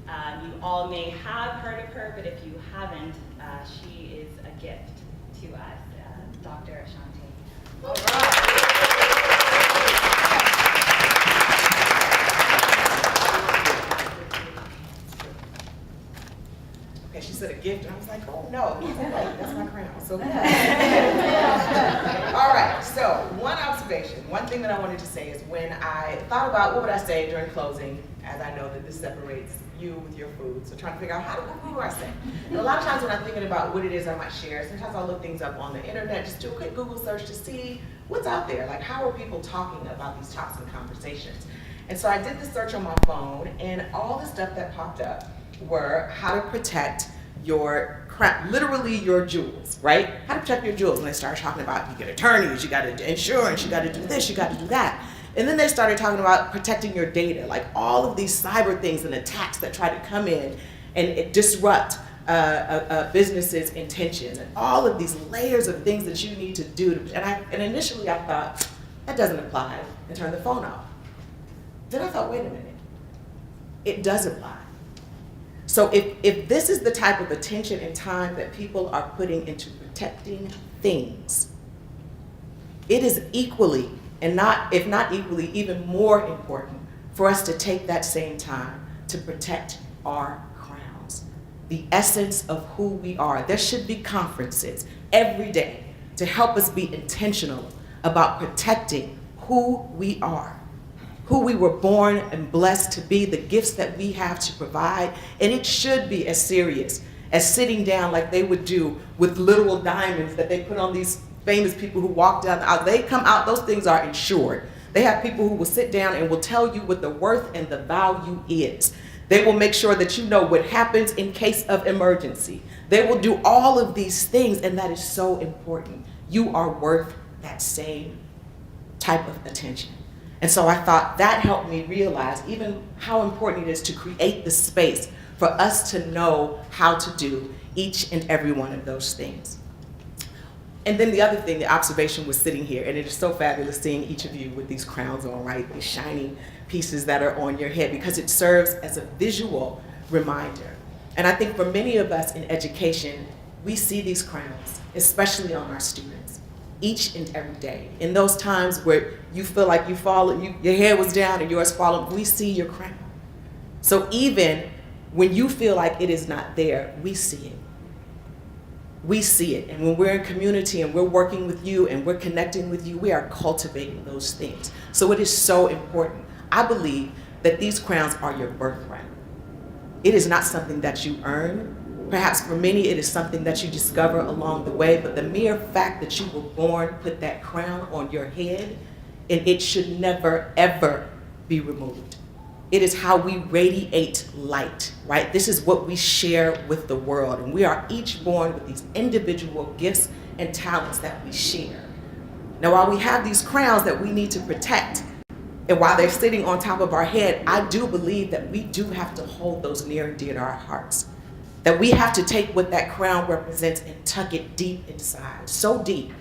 S14: You all may have heard of her, but if you haven't, she is a gift to us, Dr. Ashante. All right.
S15: Okay, she said a gift, and I was like, oh no, that's my crown. So, all right, so one observation, one thing that I wanted to say is when I thought about what would I say during closing, as I know that this separates you with your food, so trying to figure out who do I say? And a lot of times when I'm thinking about what it is I might share, sometimes I'll look things up on the internet, just do a quick Google search to see what's out there, like how are people talking about these topics and conversations. And so I did the search on my phone, and all the stuff that popped up were how to protect your literally your jewels, right? How to protect your jewels. And they started talking about you get attorneys, you got to do insurance, you got to do this, you got to do that. And then they started talking about protecting your data, like all of these cyber things and attacks that try to come in and disrupt a business's intention, and all of these layers of things that you need to do. And initially I thought, that doesn't apply, and turn the phone off. Then I thought, wait a minute, it does apply. So if this is the type of attention and time that people are putting into protecting things, it is equally, and not, if not equally, even more important for us to take that same time to protect our crowns, the essence of who we are. There should be conferences every day to help us be intentional about protecting who we are, who we were born and blessed to be, the gifts that we have to provide. And it should be as serious as sitting down like they would do with literal diamonds that they put on these famous people who walk down the aisle. They come out, those things are insured. They have people who will sit down and will tell you what the worth and the value is. They will make sure that you know what happens in case of emergency. They will do all of these things, and that is so important. You are worth that same type of attention. And so I thought that helped me realize even how important it is to create the space for us to know how to do each and every one of those things. And then the other thing, the observation was sitting here, and it is so fabulous seeing each of you with these crowns on, right? These shiny pieces that are on your head, because it serves as a visual reminder. And I think for many of us in education, we see these crowns, especially on our students, each and every day. In those times where you feel like your head was down and yours fallen, we see your crown. So even when you feel like it is not there, we see it. We see it, and when we're in community and we're working with you and we're connecting with you, we are cultivating those things. So it is so important. I believe that these crowns are your birthright. It is not something that you earn. Perhaps for many it is something that you discover along the way, but the mere fact that you were born put that crown on your head, and it should never, ever be removed. It is how we radiate light, right? This is what we share with the world. And we are each born with these individual gifts and talents that we share. Now, while we have these crowns that we need to protect, and while they're sitting on top of our head, I do believe that we do have to hold those near and dear to our hearts. That we have to take what that crown represents and tuck it deep inside, so deep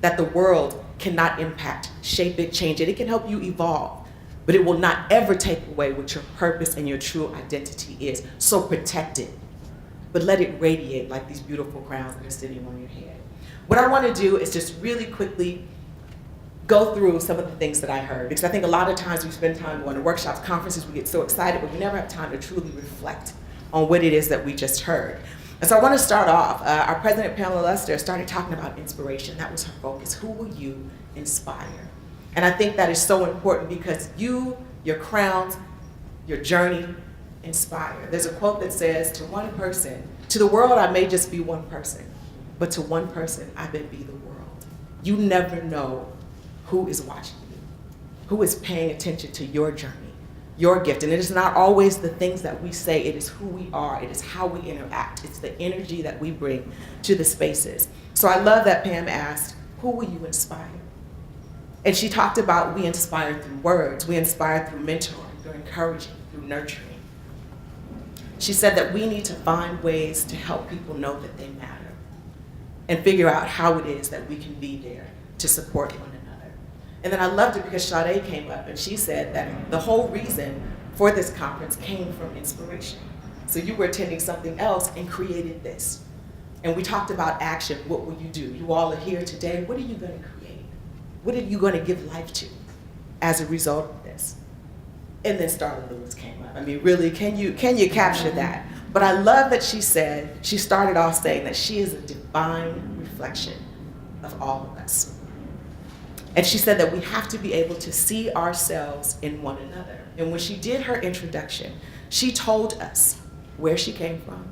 S15: that the world cannot impact, shape it, change it. It can help you evolve, but it will not ever take away what your purpose and your true identity is. So protect it, but let it radiate like these beautiful crowns that are sitting on your head. What I want to do is just really quickly go through some of the things that I heard, because I think a lot of times we spend time going to workshops, conferences, we get so excited, but we never have time to truly reflect on what it is that we just heard. And so I want to start off, our president, Pamela Lester, started talking about inspiration. That was her focus. Who will you inspire? And I think that is so important because you, your crowns, your journey inspire. There's a quote that says, to one person, to the world I may just be one person, but to one person I may be the world. You never know who is watching you, who is paying attention to your journey, your gift. And it is not always the things that we say, it is who we are, it is how we interact, it's the energy that we bring to the spaces. So I love that Pam asked, who will you inspire? And she talked about we inspire through words, we inspire through mentoring, through encouraging, through nurturing. She said that we need to find ways to help people know that they matter and figure out how it is that we can be there to support one another. And then I loved it because Sade came up and she said that the whole reason for this conference came from inspiration. So you were attending something else and created this. And we talked about action. What will you do? You all are here today. What are you going to create? What are you going to give life to as a result of this? And then Starla Lewis came up. I mean, really, can you capture that? But I love that she said, she started off saying that she is a divine reflection of all of us. And she said that we have to be able to see ourselves in one another. And when she did her introduction, she told us where she came from.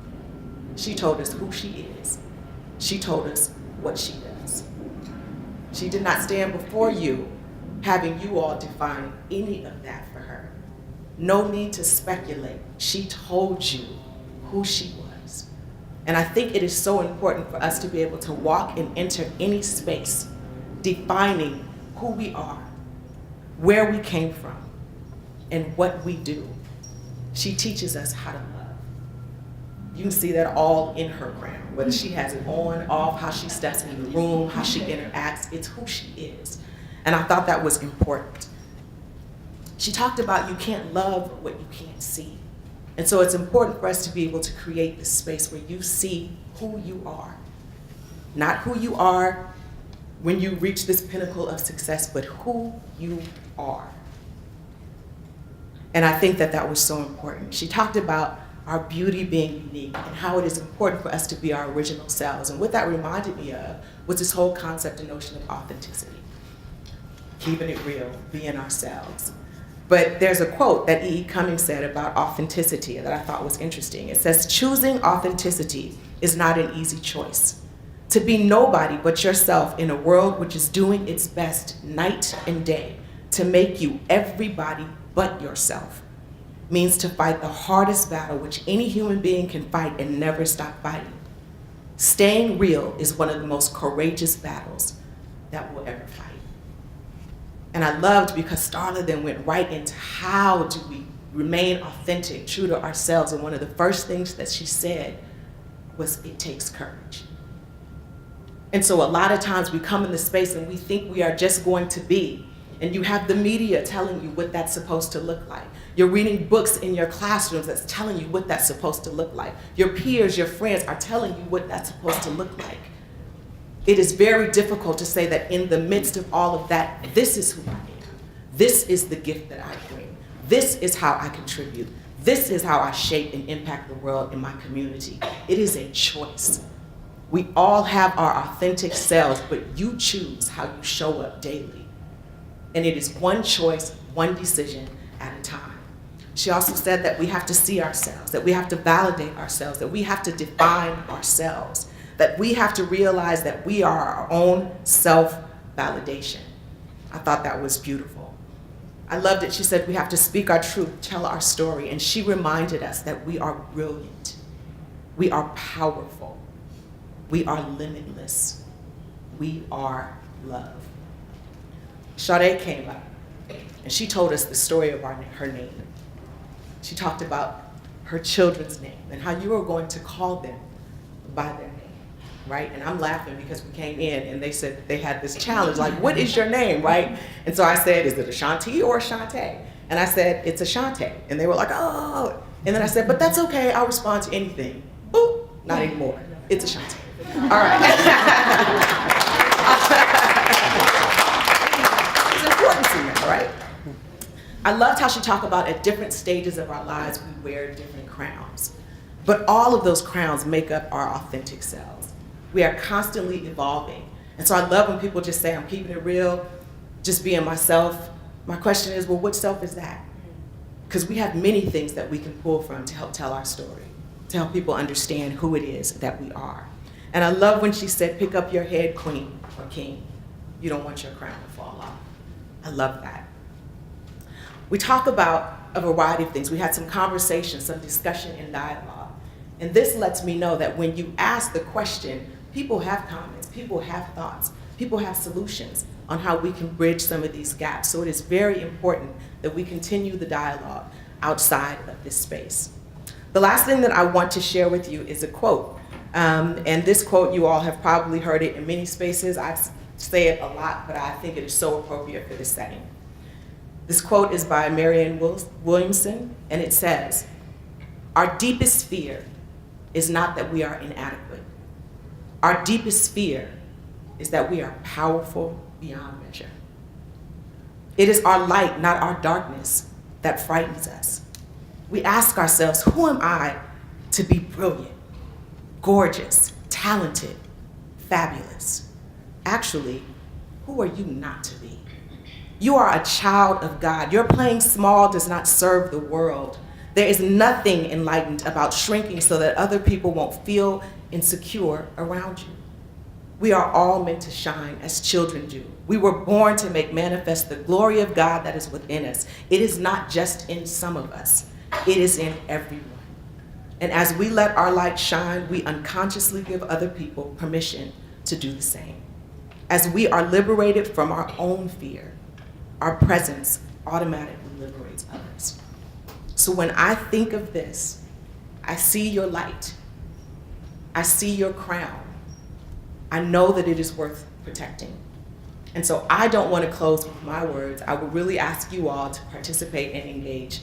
S15: She told us who she is. She told us what she does. She did not stand before you having you all define any of that for her. No need to speculate. She told you who she was. And I think it is so important for us to be able to walk and enter any space defining who we are, where we came from, and what we do. She teaches us how to love. You can see that all in her crown, whether she has it on, off, how she steps in the room, how she interacts, it's who she is. And I thought that was important. She talked about you can't love what you can't see. And so it's important for us to be able to create this space where you see who you are. Not who you are when you reach this pinnacle of success, but who you are. And I think that that was so important. She talked about our beauty being unique and how it is important for us to be our original selves. And what that reminded me of was this whole concept and notion of authenticity. Keeping it real, being ourselves. But there's a quote that E.E. Cummings said about authenticity that I thought was interesting. It says, choosing authenticity is not an easy choice. To be nobody but yourself in a world which is doing its best night and day to make you everybody but yourself means to fight the hardest battle which any human being can fight and never stop fighting. Staying real is one of the most courageous battles that we'll ever fight. And I loved because Starla then went right into how do we remain authentic, true to ourselves. And one of the first things that she said was, it takes courage. And so a lot of times we come in the space and we think we are just going to be, and you have the media telling you what that's supposed to look like. You're reading books in your classrooms that's telling you what that's supposed to look like. Your peers, your friends are telling you what that's supposed to look like. It is very difficult to say that in the midst of all of that, this is who I am. This is the gift that I bring. This is how I contribute. This is how I shape and impact the world in my community. It is a choice. We all have our authentic selves, but you choose how you show up daily. And it is one choice, one decision at a time. She also said that we have to see ourselves, that we have to validate ourselves, that we have to define ourselves, that we have to realize that we are our own self-validation. I thought that was beautiful. I loved it. She said we have to speak our truth, tell our story, and she reminded us that we are brilliant. We are powerful. We are limitless. We are love. Sade came up, and she told us the story of her name. She talked about her children's name and how you were going to call them by their name, right? And I'm laughing because we came in and they said they had this challenge, like, what is your name, right? And so I said, is it Ashanti or Ashante? And I said, it's Ashante. And they were like, oh. And then I said, but that's okay, I'll respond to anything. Boop, not anymore. It's Ashante. All right. It's important to me, right? I loved how she talked about at different stages of our lives, we wear different crowns. But all of those crowns make up our authentic selves. We are constantly evolving. And so I love when people just say, I'm keeping it real, just being myself. My question is, well, what self is that? Because we have many things that we can pull from to help tell our story, to help people understand who it is that we are. And I love when she said, pick up your head, queen or king. You don't want your crown to fall off. I love that. We talk about a variety of things. We had some conversation, some discussion and dialogue. And this lets me know that when you ask the question, people have comments, people have thoughts, people have solutions on how we can bridge some of these gaps. So it is very important that we continue the dialogue outside of this space. The last thing that I want to share with you is a quote. And this quote, you all have probably heard it in many spaces. I say it a lot, but I think it is so appropriate for this setting. This quote is by Marianne Williamson, and it says, our deepest fear is not that we are inadequate. Our deepest fear is that we are powerful beyond measure. It is our light, not our darkness, that frightens us. We ask ourselves, who am I to be brilliant, gorgeous, talented, fabulous? Actually, who are you not to be? You are a child of God. Your playing small does not serve the world. There is nothing enlightened about shrinking so that other people won't feel insecure around you. We are all meant to shine as children do. We were born to make manifest the glory of God that is within us. It is not just in some of us. It is in everyone. And as we let our light shine, we unconsciously give other people permission to do the same. As we are liberated from our own fear, our presence automatically liberates others. So when I think of this, I see your light. I see your crown. I know that it is worth protecting. And so I don't want to close with my words. I would really ask you all to participate and engage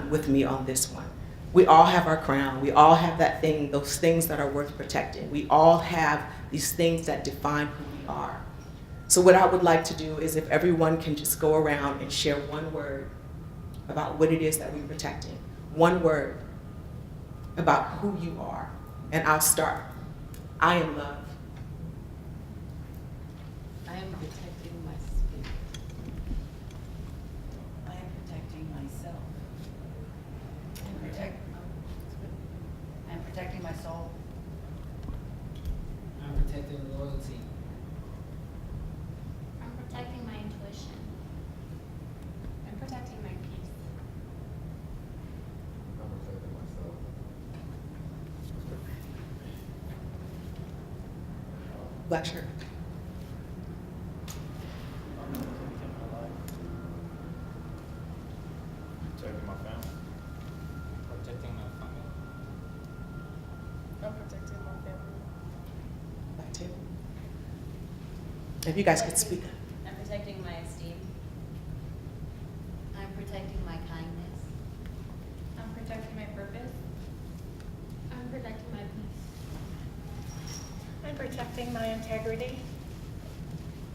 S15: with me on this one. We all have our crown. We all have that thing, those things that are worth protecting. We all have these things that define who we are. So what I would like to do is if everyone can just go around and share one word about what it is that we're protecting. One word about who you are. And I'll start. I am love.
S3: I am protecting my spirit.
S6: I am protecting myself.
S1: I'm protecting my soul.
S16: I'm protecting loyalty.
S10: I'm protecting my intuition.
S9: I'm protecting my peace.
S17: I'm protecting myself.
S15: Black shirt.
S17: Protecting my family.
S16: Protecting my family.
S9: I'm protecting my family.
S15: Black table. If you guys could speak.
S10: I'm protecting my esteem. I'm protecting my kindness.
S9: I'm protecting my purpose.
S10: I'm protecting my peace.
S8: I'm protecting my integrity.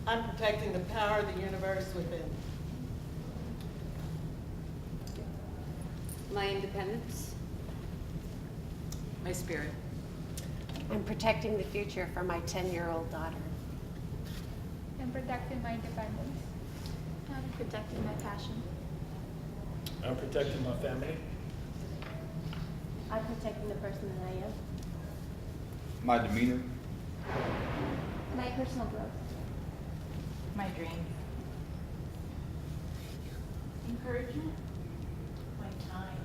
S2: I'm protecting the power of the universe within.
S5: My independence.
S1: My spirit.
S8: I'm protecting the future for my 10-year-old daughter.
S9: I'm protecting my independence. I'm protecting my passion.
S4: I'm protecting my family.
S8: I'm protecting the person that I am.
S12: My demeanor.
S9: My personal growth.
S6: My dream.
S13: Encouragement. My time.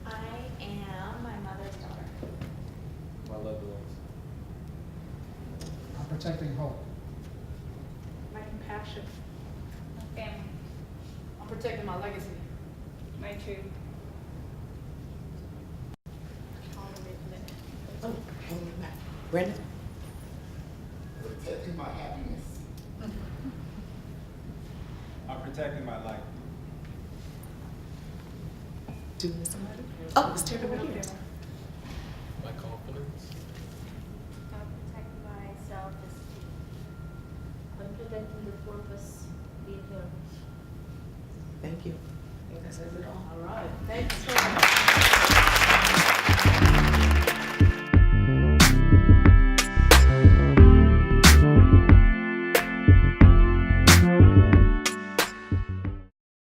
S13: I am my mother's daughter.
S4: My loved ones.
S16: I'm protecting hope.
S13: My compassion.
S9: My family.
S2: I'm protecting my legacy.
S9: My truth.
S15: Oh, Brandon?
S17: Protecting my happiness.
S16: I'm protecting my life.
S15: Do somebody? Oh, it's Terry over here.
S4: My confidence.
S10: I'm protecting my self-esteem. I'm protecting the purpose, the eternal.
S15: Thank you. I think that says it all.
S2: All right, thank you so much.